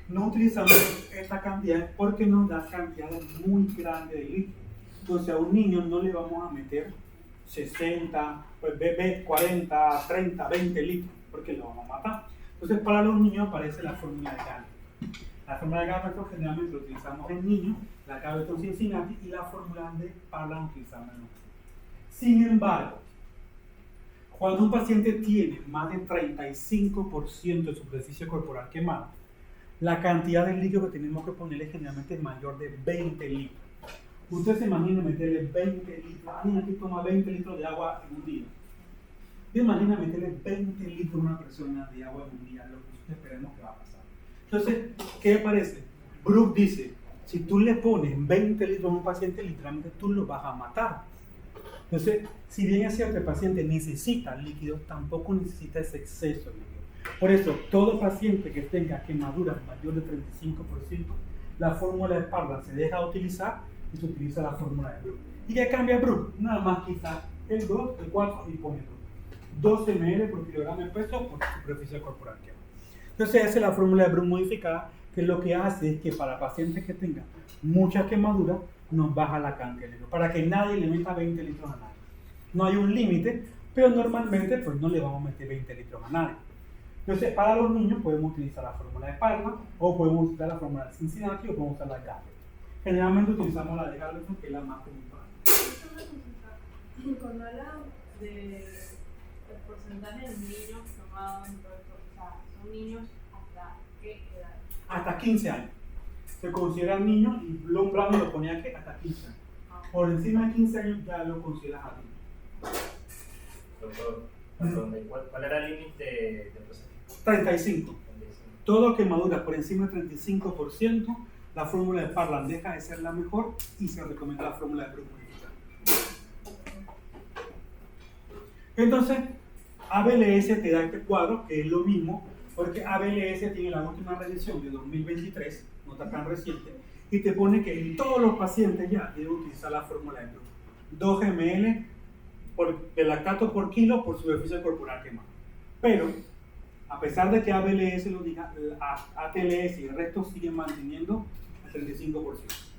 no utilizamos esta cantidad porque nos da cantidades muy grandes de líquido. Entonces, a un niño no le vamos a meter 60, pues, 40, 30, 20 litros, porque lo vamos a matar. Entonces, para los niños aparece la fórmula de Gallagher. La fórmula de Gallagher generalmente lo utilizamos en niños, la Gallagher Cincinnati y la fórmula de Parlan utilizamos en niños. Sin embargo, cuando un paciente tiene más de 35% de superficie corporal quemada, la cantidad de líquido que tenemos que ponerle generalmente es mayor de 20 litros. Usted se imagina meterle 20 litros, alguien aquí toma 20 litros de agua en un día. Imagina meterle 20 litros a una persona de agua en un día, lo que nosotros esperemos que va a pasar. Entonces, ¿qué parece? Brooke dice, si tú le pones 20 litros a un paciente, literalmente tú lo vas a matar. Entonces, si bien es cierto que el paciente necesita líquido, tampoco necesita ese exceso de líquido. Por eso, todo paciente que tenga quemaduras mayor de 35%, la fórmula de Parlan se deja de utilizar y se utiliza la fórmula de Brooke. ¿Y qué cambia Brooke? Nada más quita el 2, el 4 y pone 12 ml por kilogramo de peso por superficie corporal quemada. Entonces, esa es la fórmula de Brooke modificada, que lo que hace es que para pacientes que tengan mucha quemadura, nos baja la cantidad de litros, para que nadie le meta 20 litros a nadie. No hay un límite, pero normalmente pues no le vamos a meter 20 litros a nadie. Entonces, para los niños podemos utilizar la fórmula de Parlan, o podemos utilizar la fórmula de Cincinnati, o podemos usar la de Gallagher. Generalmente utilizamos la de Gallagher, que es la más común. Cuando hablan del porcentaje de niños tomados en todo esto, o sea, son niños hasta qué edad? Hasta 15 años. Se consideran niños y Blom Brown lo ponía aquí hasta 15 años. Por encima de 15 años ya lo consideras adulto. Doctor, ¿cuál era el límite de proceso? 35. Todo quemadura por encima del 35%, la fórmula de Parlan deja de ser la mejor y se recomienda la fórmula de Brooke modificada. Entonces, ABLS te da este cuadro, que es lo mismo, porque ABLS tiene la última revisión de 2023, no está tan reciente, y te pone que en todos los pacientes ya deben utilizar la fórmula de Brooke. 2 ml de lactato por kilo por superficie corporal quemada. Pero, a pesar de que ABLS lo diga, ATLS y el resto siguen manteniendo el 35%.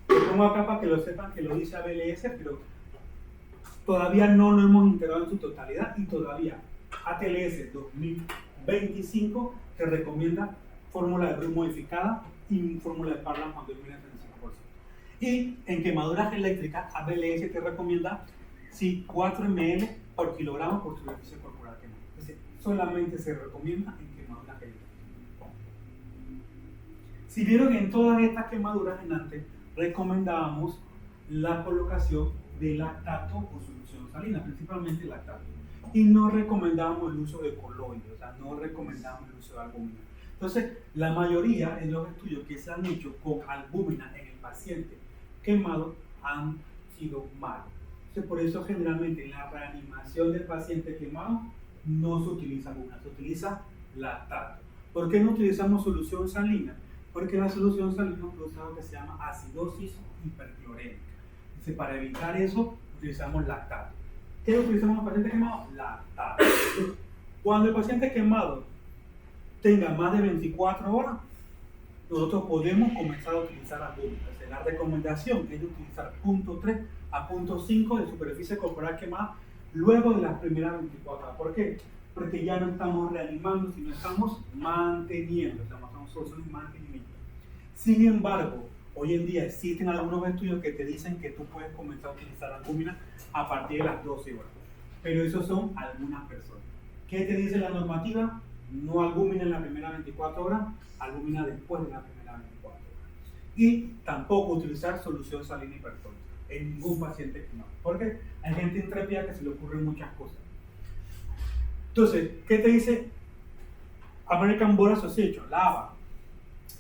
Lo pongo acá para que lo sepan que lo dice ABLS, pero todavía no lo hemos integrado en su totalidad y todavía ATLS 2025 te recomienda fórmula de Brooke modificada y fórmula de Parlan cuando elimina el 35%. Y en quemaduras eléctricas, ABLS te recomienda 4 ml por kilogramo por superficie corporal quemada. Es decir, solamente se recomienda en quemaduras eléctricas. Si vieron que en todas estas quemaduras en antes recomendábamos la colocación de lactato o solución salina, principalmente lactato. Y no recomendábamos el uso de coloides, o sea, no recomendábamos el uso de albúmina. Entonces, la mayoría de los estudios que se han hecho con albúmina en el paciente quemado han sido malos. Entonces, por eso generalmente en la reanimación del paciente quemado no se utiliza albúmina, se utiliza lactato. ¿Por qué no utilizamos solución salina? Porque la solución salina produce algo que se llama acidosis hiperclorémica. Entonces, para evitar eso, utilizamos lactato. ¿Qué utilizamos en el paciente quemado? Lactato. Cuando el paciente quemado tenga más de 24 horas, nosotros podemos comenzar a utilizar albúmina. Entonces, la recomendación es de utilizar 0.3 a 0.5 de superficie corporal quemada luego de las primeras 24 horas. ¿Por qué? Porque ya no estamos reanimando, sino estamos manteniendo, estamos solo en mantenimiento. Sin embargo, hoy en día existen algunos estudios que te dicen que tú puedes comenzar a utilizar albúmina a partir de las 12 horas. Pero esos son algunas personas. ¿Qué te dice la normativa? No albúmina en las primeras 24 horas, albúmina después de las primeras 24 horas. Y tampoco utilizar solución salina hipertónica en ningún paciente quemado. Porque hay gente intrépida que se le ocurren muchas cosas. Entonces, ¿qué te dice American Board Association, la ABA,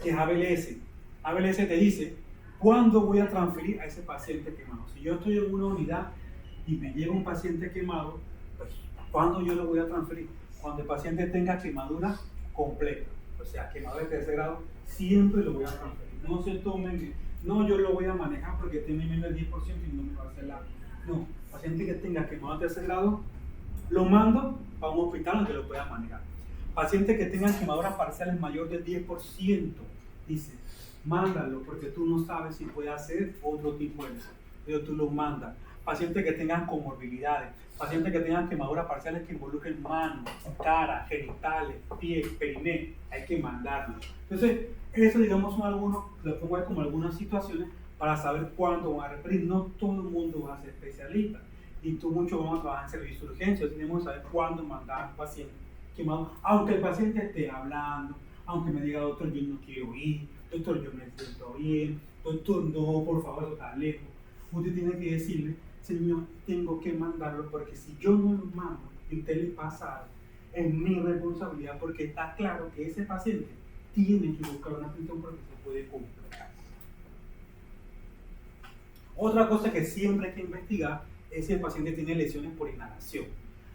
que es ABLS? ABLS te dice, ¿cuándo voy a transferir a ese paciente quemado? Si yo estoy en una unidad y me llega un paciente quemado, pues, ¿cuándo yo lo voy a transferir? Cuando el paciente tenga quemadura completa, o sea, quemadura de tercer grado, siempre lo voy a transferir. No se tomen, no, yo lo voy a manejar porque tiene menos del 10% y no me va a hacer la... No, paciente que tenga quemadura de tercer grado, lo mando a un hospital donde lo pueda manejar. Paciente que tenga quemaduras parciales mayor del 10%, dice, mándalo porque tú no sabes si puede hacer otro tipo de eso, pero tú lo mandas. Pacientes que tengan comorbilidades, pacientes que tengan quemaduras parciales que involucren manos, cara, genitales, pies, periné, hay que mandarlo. Entonces, eso digamos son algunos, lo pongo ahí como algunas situaciones para saber cuándo van a referir. No todo el mundo va a ser especialista y tú mucho vamos a trabajar en servicio de urgencia, tenemos que saber cuándo mandar a un paciente quemado, aunque el paciente esté hablando, aunque me diga, doctor, yo no quiero ir, doctor, yo me siento bien, doctor, no, por favor, eso está lejos. Usted tiene que decirle, señor, tengo que mandarlo porque si yo no lo mando y usted le pasa algo, es mi responsabilidad porque está claro que ese paciente tiene que buscar una atención porque se puede complicar. Otra cosa que siempre hay que investigar es si el paciente tiene lesiones por inhalación.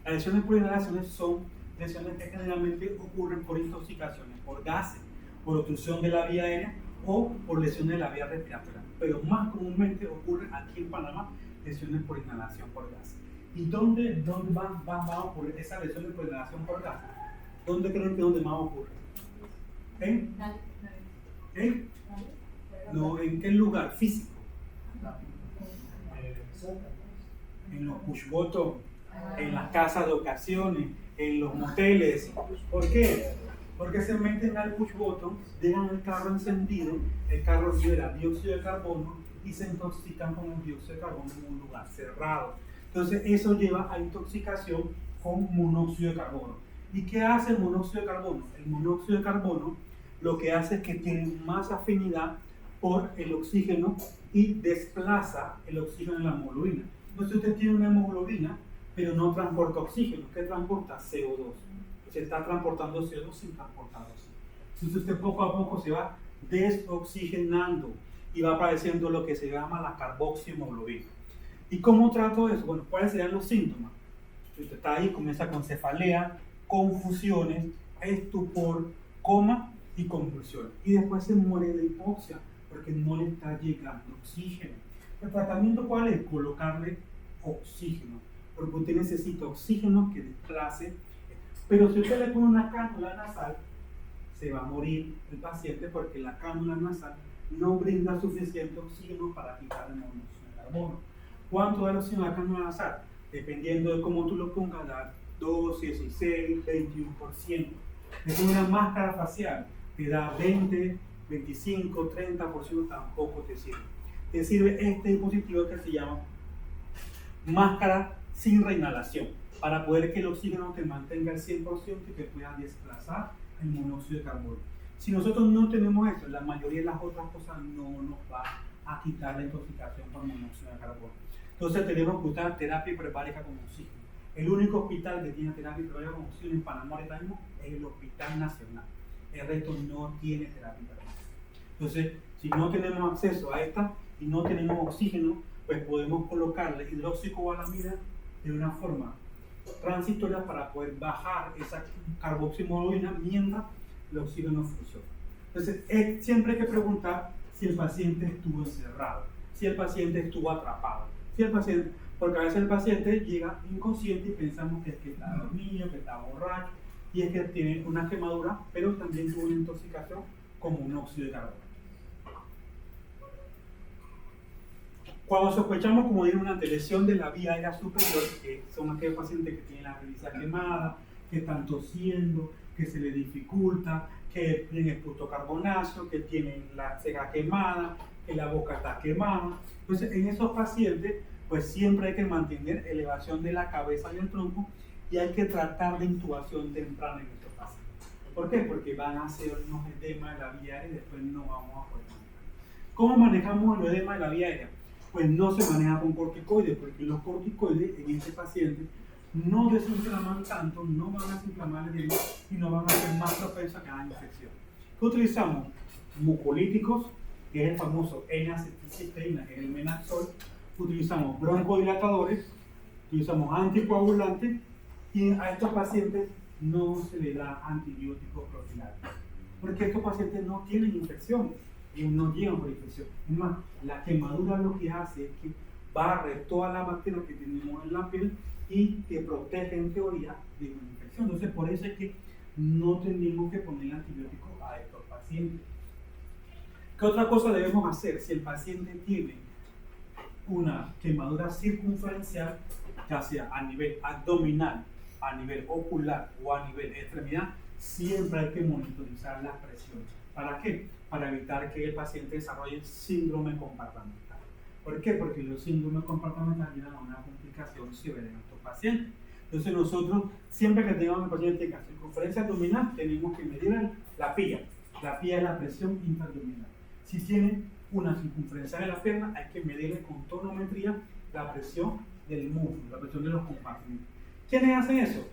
Las lesiones por inhalación son lesiones que generalmente ocurren por intoxicaciones, por gases, por obstrucción de la vía aérea o por lesiones de la vía respiratoria. Pero más comúnmente ocurren aquí en Panamá lesiones por inhalación por gas. ¿Y dónde van a ocurrir esas lesiones por inhalación por gas? ¿Dónde creen que dónde más ocurre? ¿En qué lugar físico? En los push button, en las casas de ocasiones, en los moteles. ¿Por qué? Porque se meten al push button, dejan el carro encendido, el carro libera dióxido de carbono y se intoxican con el dióxido de carbono en un lugar cerrado. Entonces eso lleva a intoxicación con monóxido de carbono. ¿Y qué hace el monóxido de carbono? El monóxido de carbono lo que hace es que tiene más afinidad por el oxígeno y desplaza el oxígeno en la hemoglobina. Entonces usted tiene una hemoglobina, pero no transporta oxígeno. ¿Qué transporta? CO2. Se está transportando CO2 sin transportar oxígeno. Entonces usted poco a poco se va desoxigenando y va apareciendo lo que se llama la carboxihemoglobina. ¿Y cómo trato eso? Bueno, ¿cuáles serían los síntomas? Usted está ahí, comienza con cefalea, confusiones, estupor, coma y convulsiones. Y después se muere de hipoxia porque no le está llegando oxígeno. ¿El tratamiento cuál es? Colocarle oxígeno, porque usted necesita oxígeno que desplace. Pero si usted le pone una cánula nasal, se va a morir el paciente porque la cánula nasal no brinda suficiente oxígeno para quitar el monóxido de carbono. ¿Cuánto da el oxígeno a la cánula nasal? Dependiendo de cómo tú lo pongas, da 2, 16, 21%. Es una máscara facial, te da 20, 25, 30%, tampoco te sirve. Te sirve este dispositivo que se llama máscara sin reinhalación, para poder que el oxígeno te mantenga al 100% y que pueda desplazar el monóxido de carbono. Si nosotros no tenemos esto, la mayoría de las otras cosas no nos va a quitar la intoxicación por monóxido de carbono. Entonces tenemos que usar terapia hiperbárica con oxígeno. El único hospital que tiene terapia hiperbárica con oxígeno en Panamá ahora mismo es el Hospital Nacional. El resto no tiene terapia hiperbárica. Entonces, si no tenemos acceso a esta y no tenemos oxígeno, pues podemos colocarle hidroxicobalamina de una forma transitoria para poder bajar esa carboxihemoglobina mientras el oxígeno funciona. Entonces, siempre hay que preguntar si el paciente estuvo encerrado, si el paciente estuvo atrapado, si el paciente, porque a veces el paciente llega inconsciente y pensamos que es que está dormido, que está borracho, y es que tiene una quemadura, pero también tuvo una intoxicación con monóxido de carbono. Cuando sospechamos, como digo, una lesión de la vía aérea superior, que son aquellos pacientes que tienen la nariz quemada, que están tosiendo, que se les dificulta, que tienen expuesto carbonazo, que tienen la ceja quemada, que la boca está quemada. Entonces, en esos pacientes, pues siempre hay que mantener elevación de la cabeza y el tronco y hay que tratar de intubación temprana en estos pacientes. ¿Por qué? Porque van a hacer unos edemas de la vía aérea y después no vamos a poder manejar. ¿Cómo manejamos el edema de la vía aérea? Pues no se maneja con corticoides, porque los corticoides en este paciente no desinflaman tanto, no van a desinflamar el virus y no van a ser más propensos a que hagan infección. ¿Qué utilizamos? Mucolíticos, que es el famoso N-acetilcisteína, que es el Menazol. Utilizamos broncodilatadores, utilizamos anticoagulantes y a estos pacientes no se les da antibióticos profilácticos, porque estos pacientes no tienen infección y no llegan por infección. Es más, la quemadura lo que hace es que barre toda la bacteria que tenemos en la piel y que protege en teoría de una infección. Entonces, por eso es que no tenemos que poner antibióticos a estos pacientes. ¿Qué otra cosa debemos hacer? Si el paciente tiene una quemadura circunferencial, ya sea a nivel abdominal, a nivel ocular o a nivel extremidad, siempre hay que monitorizar la presión. ¿Para qué? Para evitar que el paciente desarrolle síndrome compartimental. ¿Por qué? Porque los síndromes compartimentales llevan a una complicación severa en estos pacientes. Entonces nosotros, siempre que tengamos un paciente con circunferencia abdominal, tenemos que medir la PIA. La PIA es la presión intraabdominal. Si tiene una circunferencia de la pierna, hay que medirle con tonometría la presión del músculo, la presión de los compartimentos. ¿Quiénes hacen eso?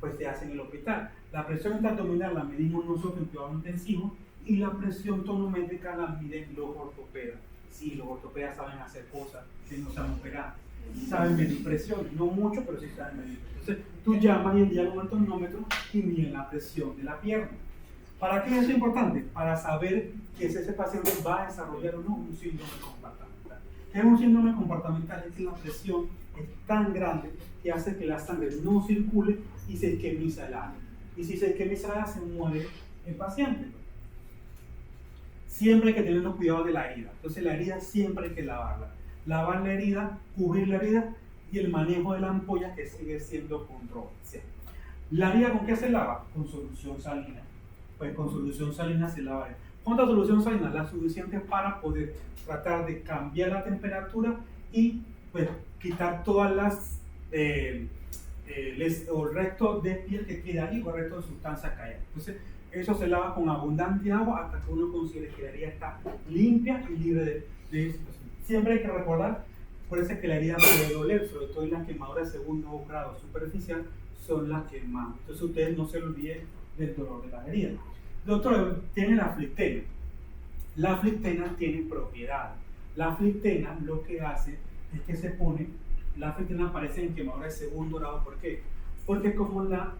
Pues se hace en el hospital. La presión intraabdominal la medimos nosotros en cuidado intensivo y la presión tonométrica la miden los ortopedas. Sí, los ortopedas saben hacer cosas que no saben operar. Saben medir presión, no mucho, pero sí saben medir. Entonces, tú llamas y envías un tonómetro y miden la presión de la pierna. ¿Para qué es eso importante? Para saber que ese paciente va a desarrollar o no un síndrome comportamental. ¿Qué es un síndrome comportamental? Es que la presión es tan grande que hace que la sangre no circule y se isquemiza el área. Y si se isquemiza el área, se muere el paciente. Siempre hay que tener cuidado de la herida. Entonces la herida siempre hay que lavarla. Lavar la herida, cubrir la herida y el manejo de la ampolla, que sigue siendo controversial. ¿La herida con qué se lava? Con solución salina. Pues con solución salina se lava. ¿Cuánta solución salina? La suficiente para poder tratar de cambiar la temperatura y pues quitar todas las o el resto de piel que queda ahí o el resto de sustancia que hay. Entonces eso se lava con abundante agua hasta que uno considere que la herida está limpia y libre de situación. Siempre hay que recordar, por eso es que la herida puede doler, sobre todo en las quemaduras de segundo grado superficial, son las que más. Entonces ustedes no se olviden del dolor de la herida. Doctor, tiene la aflictena. La aflictena tiene propiedades. La aflictena lo que hace es que se pone, la aflictena aparece en quemadura de segundo grado. ¿Por qué? Porque como la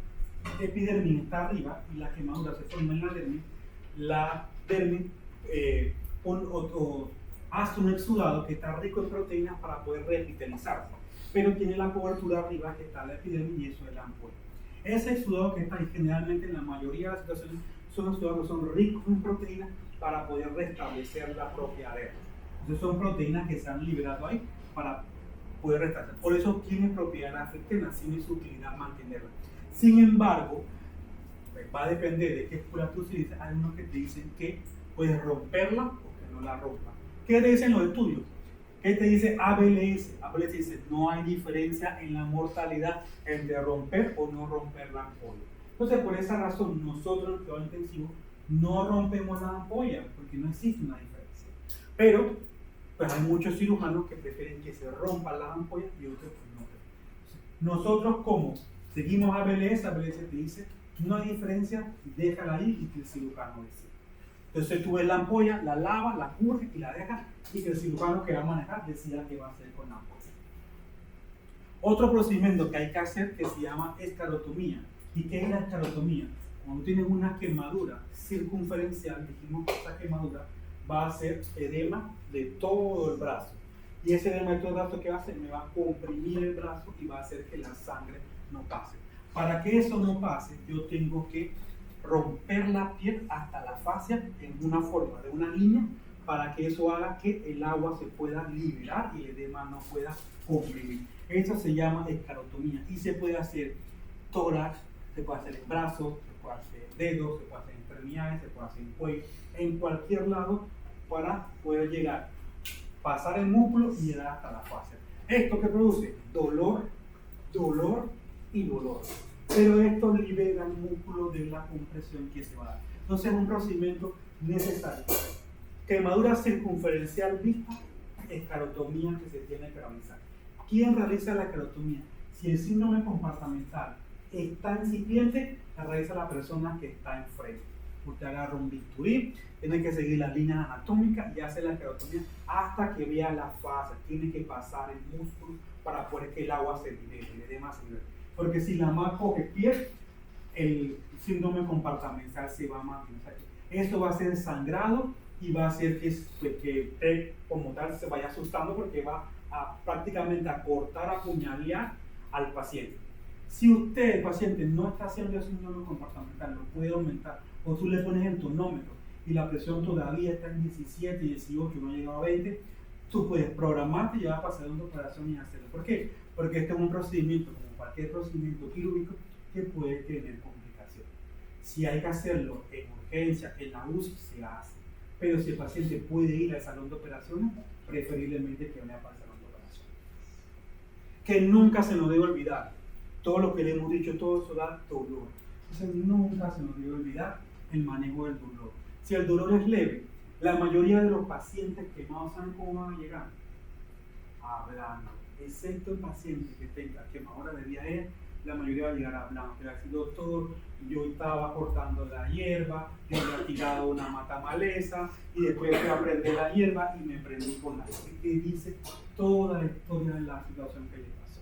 epidermis está arriba y la quemadura se forma en la dermis hace un exudado que está rico en proteínas para poder revitalizarse, pero tiene la cobertura arriba que está la epidermis y eso es la ampolla. Ese exudado que está ahí, generalmente en la mayoría de las situaciones, son exudados que son ricos en proteínas para poder restablecer la propia dermis. Entonces son proteínas que se han liberado ahí para poder restablecer. Por eso tiene propiedad la aflictena, tiene su utilidad mantenerla. Sin embargo, pues va a depender de qué escuela tú utilices. Hay unos que te dicen que puedes romperla o que no la rompas. ¿Qué te dicen los estudios? ¿Qué te dice ABLS? ABLS dice, no hay diferencia en la mortalidad entre romper o no romper la ampolla. Entonces, por esa razón, nosotros en el cuidado intensivo no rompemos la ampolla, porque no existe una diferencia. Pero, pues hay muchos cirujanos que prefieren que se rompan las ampollas y otros pues no. Nosotros, como seguimos ABLS, ABLS te dice, no hay diferencia, déjala ahí y que el cirujano decida. Entonces tú ves la ampolla, la lavas, la curres y la dejas y que el cirujano que va a manejar decida qué va a hacer con la ampolla. Otro procedimiento que hay que hacer que se llama esclerotomía. ¿Y qué es la esclerotomía? Cuando tienes una quemadura circunferencial, dijimos que esa quemadura va a ser edema de todo el brazo. Y ese edema de todo el brazo, ¿qué va a hacer? Me va a comprimir el brazo y va a hacer que la sangre no pase. Para que eso no pase, yo tengo que romper la piel hasta la fascia en una forma de una línea para que eso haga que el agua se pueda liberar y el edema no pueda comprimir. Eso se llama esclerotomía y se puede hacer tórax, se puede hacer en brazos, se puede hacer en dedos, se puede hacer en extremidades, se puede hacer en cuello, en cualquier lado para poder llegar, pasar el músculo y llegar hasta la fascia. ¿Esto que produce? Dolor, dolor y dolor. Pero esto libera el músculo de la compresión que se va a dar. Entonces es un procedimiento necesario. Quemadura circunferencial vista, esclerotomía que se tiene que realizar. ¿Quién realiza la esclerotomía? Si el síndrome compartamental está incipiente, la revisa la persona que está enfrente. Usted agarra un bisturí, tiene que seguir las líneas anatómicas y hace la esterotomía hasta que vea la fase. Tiene que pasar el músculo para poder que el agua se libere, le dé más nivel. Porque si la más coge piel, el síndrome compartamental se va a mantener. Esto va a ser sangrado y va a hacer que usted como tal se vaya asustando porque va a prácticamente a cortar, a apuñalar al paciente. Si usted, el paciente, no está haciendo el síndrome compartamental, lo puede aumentar, o tú le pones el tonómetro y la presión todavía está en 17, 18, no ha llegado a 20, tú puedes programarte y llevar para hacer una operación y hacerlo. ¿Por qué? Porque este es un procedimiento, como cualquier procedimiento quirúrgico, que puede tener complicaciones. Si hay que hacerlo en urgencia, en la UCI, se hace. Pero si el paciente puede ir al salón de operaciones, preferiblemente que vaya para el salón de operaciones. Que nunca se nos debe olvidar, todo lo que le hemos dicho, todo eso da dolor. Entonces nunca se nos debe olvidar el manejo del dolor. Si el dolor es leve, la mayoría de los pacientes quemados, ¿saben cómo van a llegar? Hablando. Excepto el paciente que tenga quemadura de diarrea, la mayoría va a llegar hablando. Pero así, doctor, yo estaba cortando la hierba, yo había tirado una mata maleza y después fui a prender la hierba y me prendí con la que dice toda la historia de la situación que le pasó.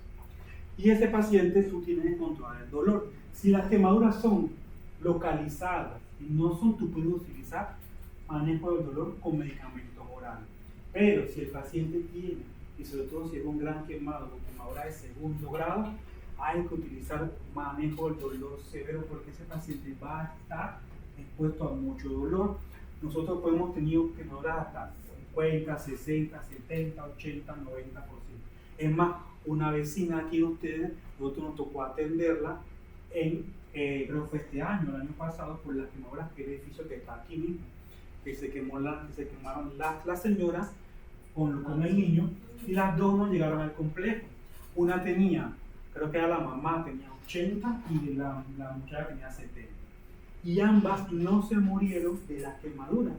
Y ese paciente tú tienes que controlar el dolor. Si las quemaduras son localizadas y no son, tú puedes utilizar manejo del dolor con medicamentos orales. Pero si el paciente tiene, y sobre todo si es un gran quemado o quemadura de segundo grado, hay que utilizar manejo del dolor severo porque ese paciente va a estar expuesto a mucho dolor. Nosotros hemos tenido quemaduras hasta 50, 60, 70, 80, 90%. Es más, una vecina aquí de ustedes, nosotros nos tocó atenderla en, creo que fue este año, el año pasado, por las quemaduras que el edificio que está aquí mismo, que se quemaron las señoras con el niño y las dos no llegaron al complejo. Una tenía, creo que era la mamá, tenía 80 y la muchacha tenía 70. Y ambas no se murieron de las quemaduras,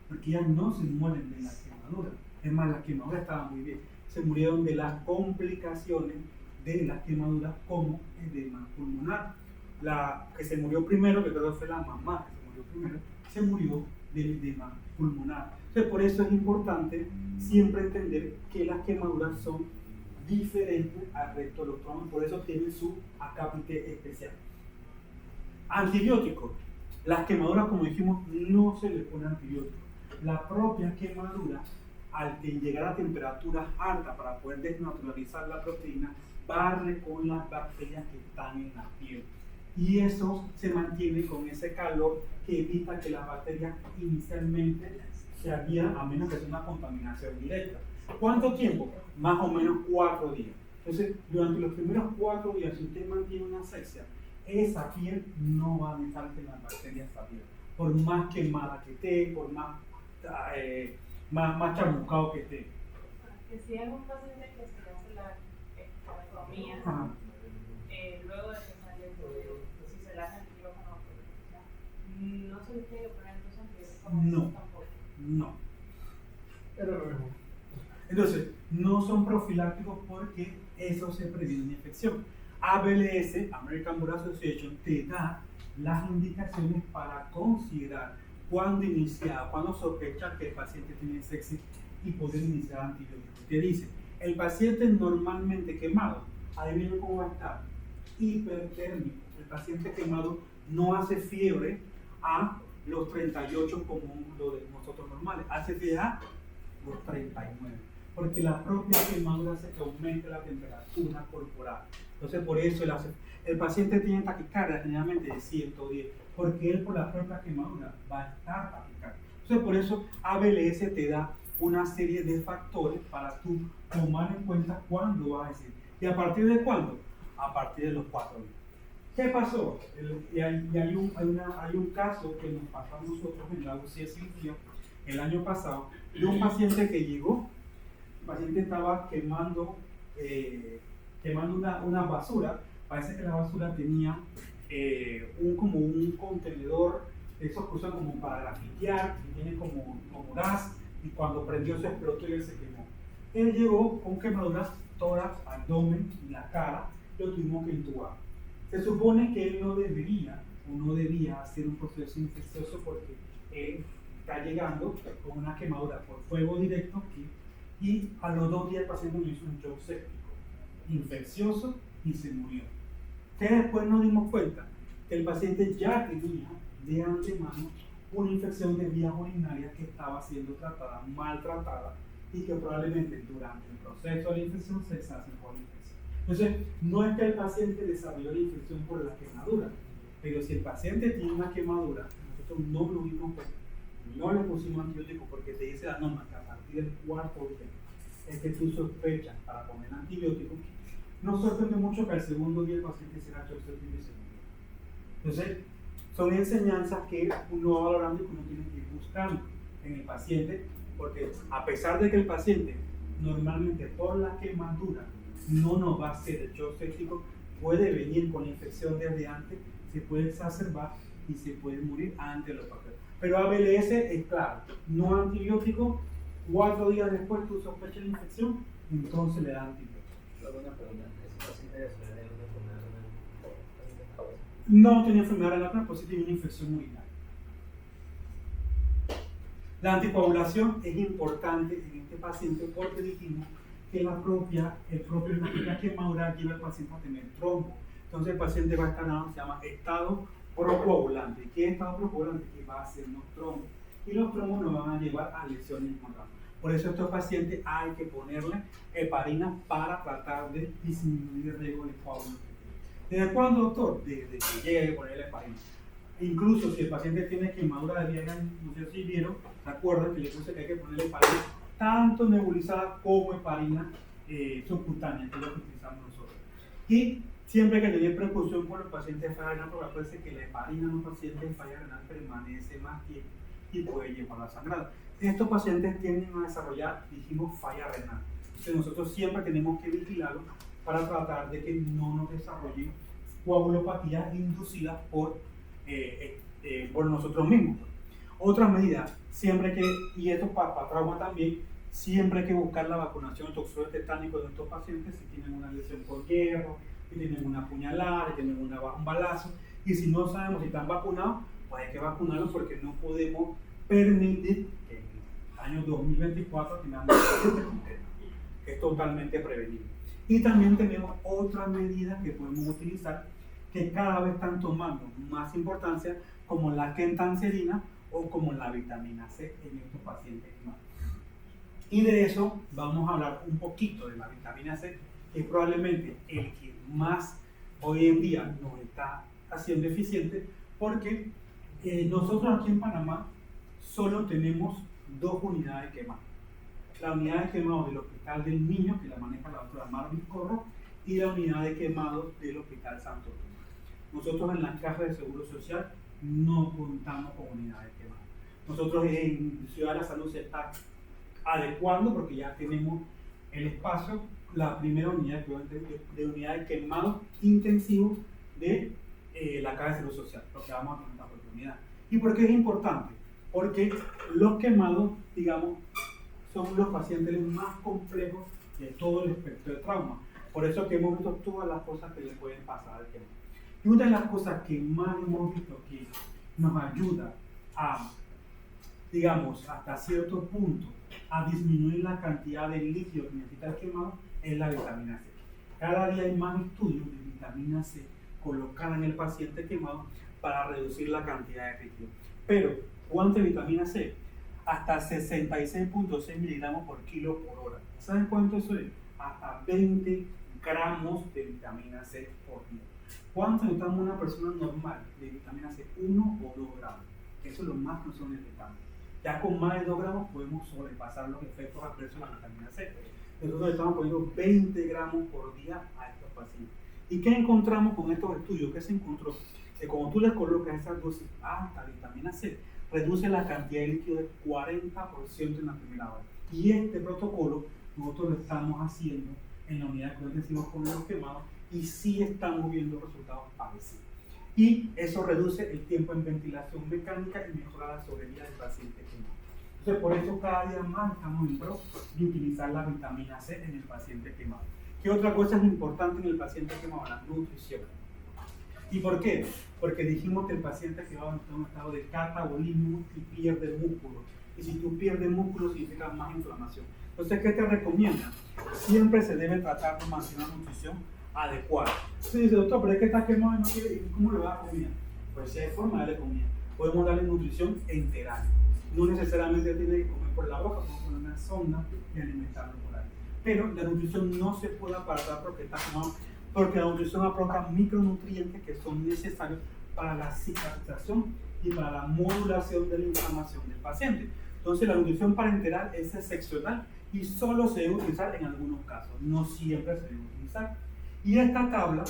porque ellas no se mueren de las quemaduras. Es más, las quemaduras estaban muy bien. Se murieron de las complicaciones de las quemaduras como edema pulmonar. La que se murió primero, que creo que fue la mamá que se murió primero, se murió del edema pulmonar. Entonces, por eso es importante siempre entender que las quemaduras son diferentes al resto de los traumas, por eso tienen su acápite especial. Antibióticos. Las quemaduras, como dijimos, no se les pone antibiótico. La propia quemadura, al llegar a temperaturas altas para poder desnaturalizar la proteína, barre con las bacterias que están en la piel. Y eso se mantiene con ese calor que evita que las bacterias inicialmente se adhieran, a menos que sea una contaminación directa. ¿Cuánto tiempo? Más o menos 4 días. Entonces, durante los primeros 4 días, si usted mantiene una asepsia, esa piel no va a dejar que las bacterias se adhieran. Por más quemada que esté, por más chamuscado que esté. Que si es un paciente que se le hace la esterectomía, luego de que sale, si se le hace el quirófano, no se le tiene que poner entonces antibióticos. No, tampoco. no. Entonces, no son profilácticos porque eso se previene una infección. ABLS, American Blood Association, te da las indicaciones para considerar cuándo iniciar, cuándo sospechar que el paciente tiene sepsis y poder iniciar antibióticos. Te dice, el paciente normalmente quemado, adivinen cómo va a estar, hipertérmico. El paciente quemado no hace fiebre a los 38 como lo de nosotros normales, hace fiebre a los 39, porque la propia quemadura hace que aumente la temperatura corporal. Entonces, por eso el paciente tiene taquicardia generalmente de 110, porque él por la propia quemadura va a estar taquicardia. Entonces, por eso ABLS te da una serie de factores para tú tomar en cuenta cuándo vas a decir. ¿Y a partir de cuándo? A partir de los 4 días. ¿Qué pasó? Hay un caso que nos pasó a nosotros en la UCI de cirugía el año pasado de un paciente que llegó. El paciente estaba quemando una basura. Parece que la basura tenía como un contenedor, esos que usan como para grafitear, que tiene como gas, y cuando prendió se explotó y él se quemó. Él llegó con quemaduras, tórax, abdomen y la cara, lo tuvimos que intubar. Se supone que él no debía hacer un proceso infeccioso porque él está llegando con una quemadura por fuego directo y a los 2 días el paciente me hizo un shock séptico infeccioso y se murió. Que después nos dimos cuenta que el paciente ya tenía de antemano una infección de vías urinarias que estaba siendo tratada, maltratada, y que probablemente durante el proceso de la infección se exacerbó la infección. Entonces, no es que el paciente desarrolló la infección por la quemadura, pero si el paciente tiene una quemadura, nosotros no lo dimos cuenta, no le pusimos antibiótico porque te dice la norma que a partir del 4º día es que tú sospechas para poner antibiótico. Nos sorprende mucho que al 2º día el paciente hiciera shock séptico y se murió. Entonces, son enseñanzas que uno va valorando y que uno tiene que ir buscando en el paciente, porque a pesar de que el paciente normalmente por la quemadura no nos va a hacer el shock séptico, puede venir con la infección desde antes, se puede exacerbar y se puede morir antes de los pacientes. Pero ABLS es claro, no antibiótico, 4 días después tú sospechas la infección, entonces le da antibiótico. Una pregunta, ¿ese paciente de tener una enfermedad renal? No tenía enfermedad renal, pero sí tenía una infección urinaria. La anticoagulación es importante en este paciente porque dijimos que la quemadura lleva al paciente a tener trombo. Entonces el paciente va a estar en lo que se llama estado procoagulante. ¿Qué es estado procoagulante? Que va a hacernos trombos. Y los trombos nos van a llevar a lesiones mortales. Por eso a estos pacientes hay que ponerle heparina para tratar de disminuir el riesgo de coágulos. ¿Desde cuándo, doctor? Desde que llegue a ponerle heparina. Incluso si el paciente tiene quemadura de vía, no sé si vieron, recuerden que le puse que hay que ponerle heparina, tanto nebulizada como heparina subcutánea, que es lo que utilizamos nosotros. Y siempre hay que tener precaución con los pacientes de falla renal, porque acuérdense que la heparina en los pacientes de falla renal permanece más tiempo y puede llevar a sangrado. Estos pacientes tienden a desarrollar, dijimos, falla renal. Entonces nosotros siempre tenemos que vigilarlo para tratar de que no nos desarrolle coagulopatía inducida por nosotros mismos. Otra medida, siempre que, y esto para trauma también, siempre hay que buscar la vacunación toxoide tetánico de estos pacientes si tienen una lesión por hierro, si tienen una puñalada, si tienen un balazo, y si no sabemos si están vacunados, pues hay que vacunarlos porque no podemos permitir que en el año 2024 tengamos que es totalmente prevenible. Y también tenemos otras medidas que podemos utilizar que cada vez están tomando más importancia, como la kentancerina o como la vitamina C en estos pacientes humanos. Y de eso vamos a hablar un poquito de la vitamina C, que es probablemente el que más hoy en día nos está haciendo eficiente, porque nosotros aquí en Panamá solo tenemos 2 unidades de quemado. La unidad de quemado del Hospital del Niño, que la maneja la doctora Marvin Corro, y la unidad de quemado del Hospital Santo Tomás. Nosotros en la Caja de Seguro Social no contamos con unidades de quemado. Nosotros en Ciudad de la Salud se está adecuando porque ya tenemos el espacio, la primera unidad de unidad de quemado intensivo de la Caja de Seguro Social, lo que vamos a tener la oportunidad. ¿Y por qué es importante? Porque los quemados, digamos, son los pacientes más complejos de todo el espectro de trauma. Por eso que hemos visto todas las cosas que le pueden pasar al quemado. Y una de las cosas que más hemos visto que nos ayuda a, digamos, hasta cierto punto, a disminuir la cantidad de líquido que necesita el quemado es la vitamina C. Cada día hay más estudios de vitamina C colocada en el paciente quemado para reducir la cantidad de líquido. Pero, ¿cuánta vitamina C? Hasta 66.6 miligramos por kilo por hora. ¿Saben cuánto eso es? Hasta 20 gramos de vitamina C por día. ¿Cuánto necesitamos una persona normal de vitamina C? 1 o 2 gramos. Eso es lo más que nosotros necesitamos. Ya con más de 2 gramos podemos sobrepasar los efectos adversos de la vitamina C. Nosotros estamos poniendo 20 gramos por día a estos pacientes. ¿Y qué encontramos con estos estudios? ¿Qué se encontró? Que cuando tú le colocas esa dosis alta de vitamina C, reduce la cantidad de líquido del 40% en la primera hora. Y este protocolo nosotros lo estamos haciendo en la unidad de cuidados intensivos con los quemados y sí estamos viendo resultados parecidos. Y eso reduce el tiempo en ventilación mecánica y mejora la sobrevida del paciente quemado. Entonces, por eso cada día más estamos en pro de utilizar la vitamina C en el paciente quemado. ¿Qué otra cosa es importante en el paciente quemado? La nutrición. ¿Y por qué? Porque dijimos que el paciente quemado está en un estado de catabolismo y pierde músculo. Y si tú pierdes músculo significa más inflamación. Entonces, ¿qué te recomienda? Siempre se debe tratar de mantener una nutrición adecuada. Entonces dice, doctor, pero es que está quemado y no quiere, ¿y cómo le va a dar comida? Pues si hay forma de darle comida. Podemos darle nutrición enteral. No necesariamente tiene que comer por la boca, podemos poner una sonda y alimentarlo por ahí. Pero la nutrición no se puede apartar porque está quemado, porque la nutrición aporta micronutrientes que son necesarios para la cicatrización y para la modulación de la inflamación del paciente. Entonces, la nutrición parenteral es excepcional y solo se debe utilizar en algunos casos, no siempre se debe utilizar. Y esta tabla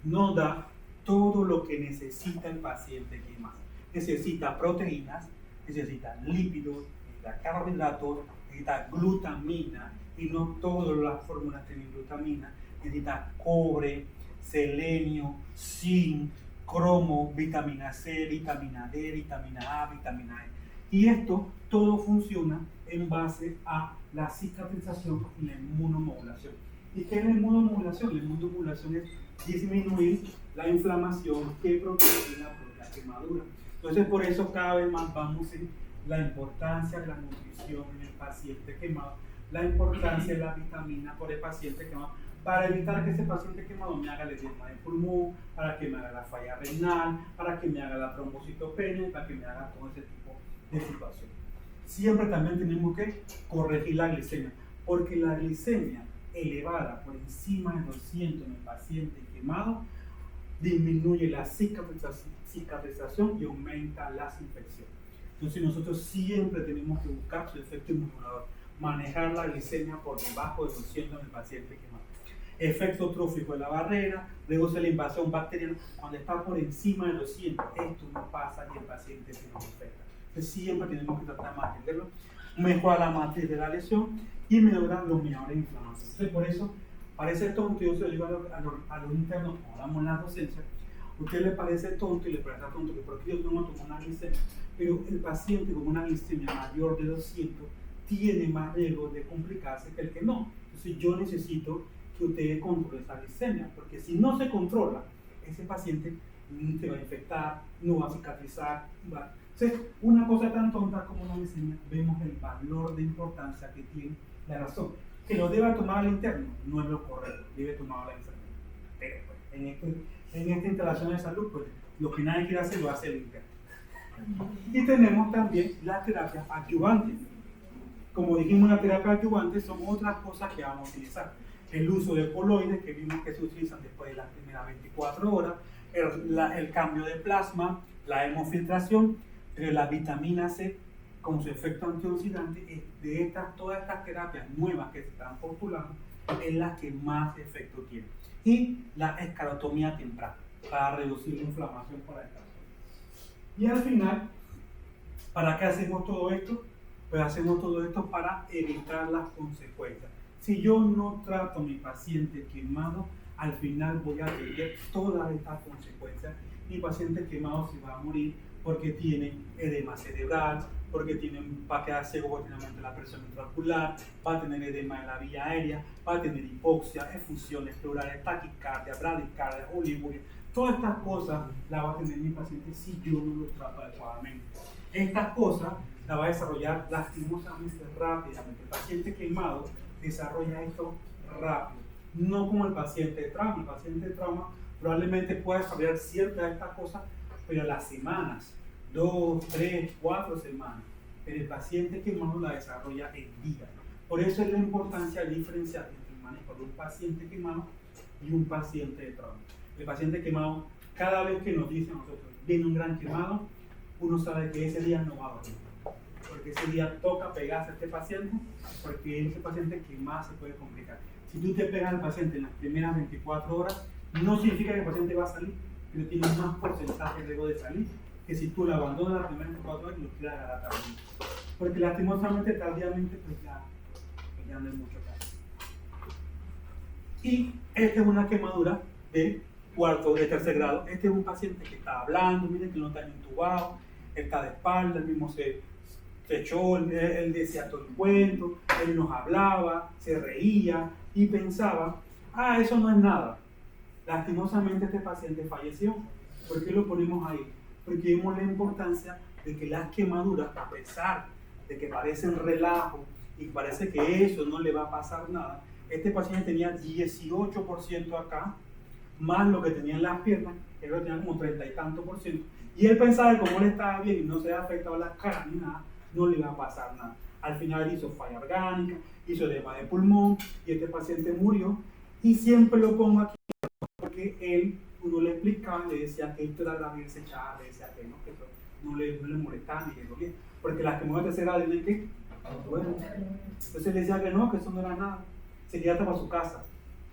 nos da todo lo que necesita el paciente quemado. Necesita proteínas, necesita lípidos, necesita carbohidratos, necesita glutamina, y no todas las fórmulas tienen glutamina, necesita cobre, selenio, zinc, cromo, vitamina C, vitamina D, vitamina A, vitamina E. Y esto todo funciona en base a la cicatrización y la inmunomodulación. ¿Y qué es la inmunomodulación? La inmunomodulación es disminuir la inflamación que produce la propia quemadura. Entonces, por eso cada vez más vamos en la importancia de la nutrición en el paciente quemado, la importancia de la vitamina por el paciente quemado, para evitar que ese paciente quemado me haga el edema de pulmón, para que me haga la falla renal, para que me haga la trombocitopenia, para que me haga todo ese tipo de situación. Siempre también tenemos que corregir la glicemia, porque la glicemia elevada por encima de 200 en el paciente quemado disminuye la cicatrización y aumenta las infecciones. Entonces nosotros siempre tenemos que buscar su efecto inmunológico, manejar la glicemia por debajo de 200 en el paciente quemado. Efecto trófico de la barrera, reduce la invasión bacteriana. Cuando está por encima de 200, esto no pasa y el paciente se nos infecta. Entonces siempre tenemos que tratar de mantenerlo, mejorar la matriz de la lesión y mejorar los mejores de inflamación. Entonces por eso parece tonto, yo se lo digo a los internos, como damos la docencia, a usted le parece tonto y le parece tonto que porque yo tengo una glicemia, pero el paciente con una glicemia mayor de 200 tiene más riesgo de complicarse que el que no. Entonces yo necesito que usted controle esa glicemia, porque si no se controla, ese paciente se va a infectar, no va a cicatrizar. Entonces, una cosa tan tonta como la glicemia, vemos el valor de importancia que tiene la razón. Que lo deba tomar al interno no es lo correcto, debe tomar la enfermera. Pero pues, en esta instalación de salud, pues lo que nadie quiere hacer lo hace el interno. Y tenemos también las terapias adyuvantes. Como dijimos, las terapias adyuvantes son otras cosas que vamos a utilizar. El uso de coloides, que vimos que se utilizan después de las primeras 24 horas, el cambio de plasma, la hemofiltración, pero la vitamina C, con su efecto antioxidante, de todas estas terapias nuevas que se están postulando, es la que más efecto tiene. Y la esclerotomía temprana, para reducir la inflamación por el corazón. Y al final, ¿para qué hacemos todo esto? Pues hacemos todo esto para evitar las consecuencias. Si yo no trato a mi paciente quemado, al final voy a tener todas estas consecuencias. Mi paciente quemado se va a morir porque tiene edema cerebral, porque va a quedar ciego porque tiene la presión intraocular, va a tener edema en la vía aérea, va a tener hipoxia, efusiones pleurales, taquicardia, bradicardia, oliguria. Todas estas cosas las va a tener mi paciente si yo no lo trato adecuadamente. Estas cosas las va a desarrollar lastimosamente rápidamente. El paciente quemado desarrolla esto rápido, no como el paciente de trauma. El paciente de trauma probablemente pueda desarrollar ciertas de estas cosas, pero a las semanas, 2, 3, 4 semanas. Pero el paciente quemado la desarrolla en días. Por eso es la importancia de diferenciar entre el manejo de un paciente quemado y un paciente de trauma. El paciente quemado, cada vez que nos dicen a nosotros, viene un gran quemado, uno sabe que ese día no va a dormir. Porque ese día toca pegarse a este paciente, porque es ese paciente que más se puede complicar. Si tú te pegas al paciente en las primeras 24 horas, no significa que el paciente va a salir, pero tiene más porcentaje de riesgo de salir que si tú lo abandonas las primeras 24 horas y lo quieres agarrar tardíamente. Porque lastimosamente, tardíamente, pues ya no hay mucho caso. Y esta es una quemadura de tercer grado. Este es un paciente que está hablando, miren que no está intubado, está de espalda, él mismo se echó, él decía todo el cuento, él nos hablaba, se reía, y pensaba, ah, eso no es nada. Lastimosamente este paciente falleció. ¿Por qué lo ponemos ahí? Porque vemos la importancia de que las quemaduras, a pesar de que parecen relajo y parece que eso no le va a pasar nada, este paciente tenía 18% acá, más lo que tenía en las piernas, que creo que tenía como 30 y tanto por ciento, y él pensaba que como él estaba bien y no se había afectado las caras ni nada, no le iba a pasar nada. Al final hizo falla orgánica, hizo edema de pulmón y este paciente murió. Y siempre lo pongo aquí porque él, uno le explicaba, le decía que esto era grave, se echaba, le decía que eso no le molestaba ni le dolía, porque las quemaduras de tercera edad, ¿qué? Bueno, entonces le decía que no, que eso no era nada, se quedaba hasta para su casa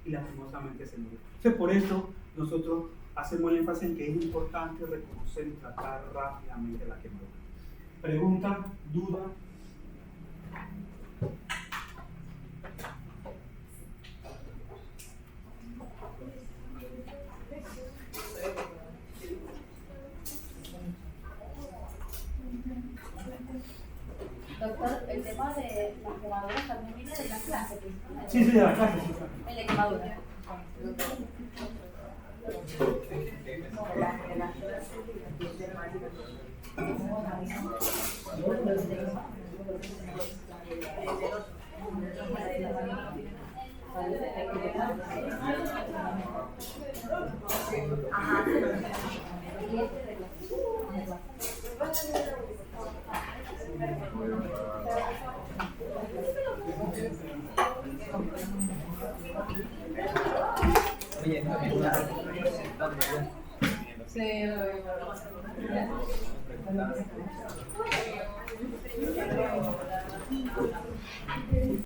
y lastimosamente se murió. Entonces por eso nosotros hacemos el énfasis en que es importante reconocer y tratar rápidamente la quemadura. Pregunta, duda. Doctor, el tema de las quemaduras también viene de la clase, ¿no? Sí, de la clase, sí. El de quemaduras. Oye, Sí.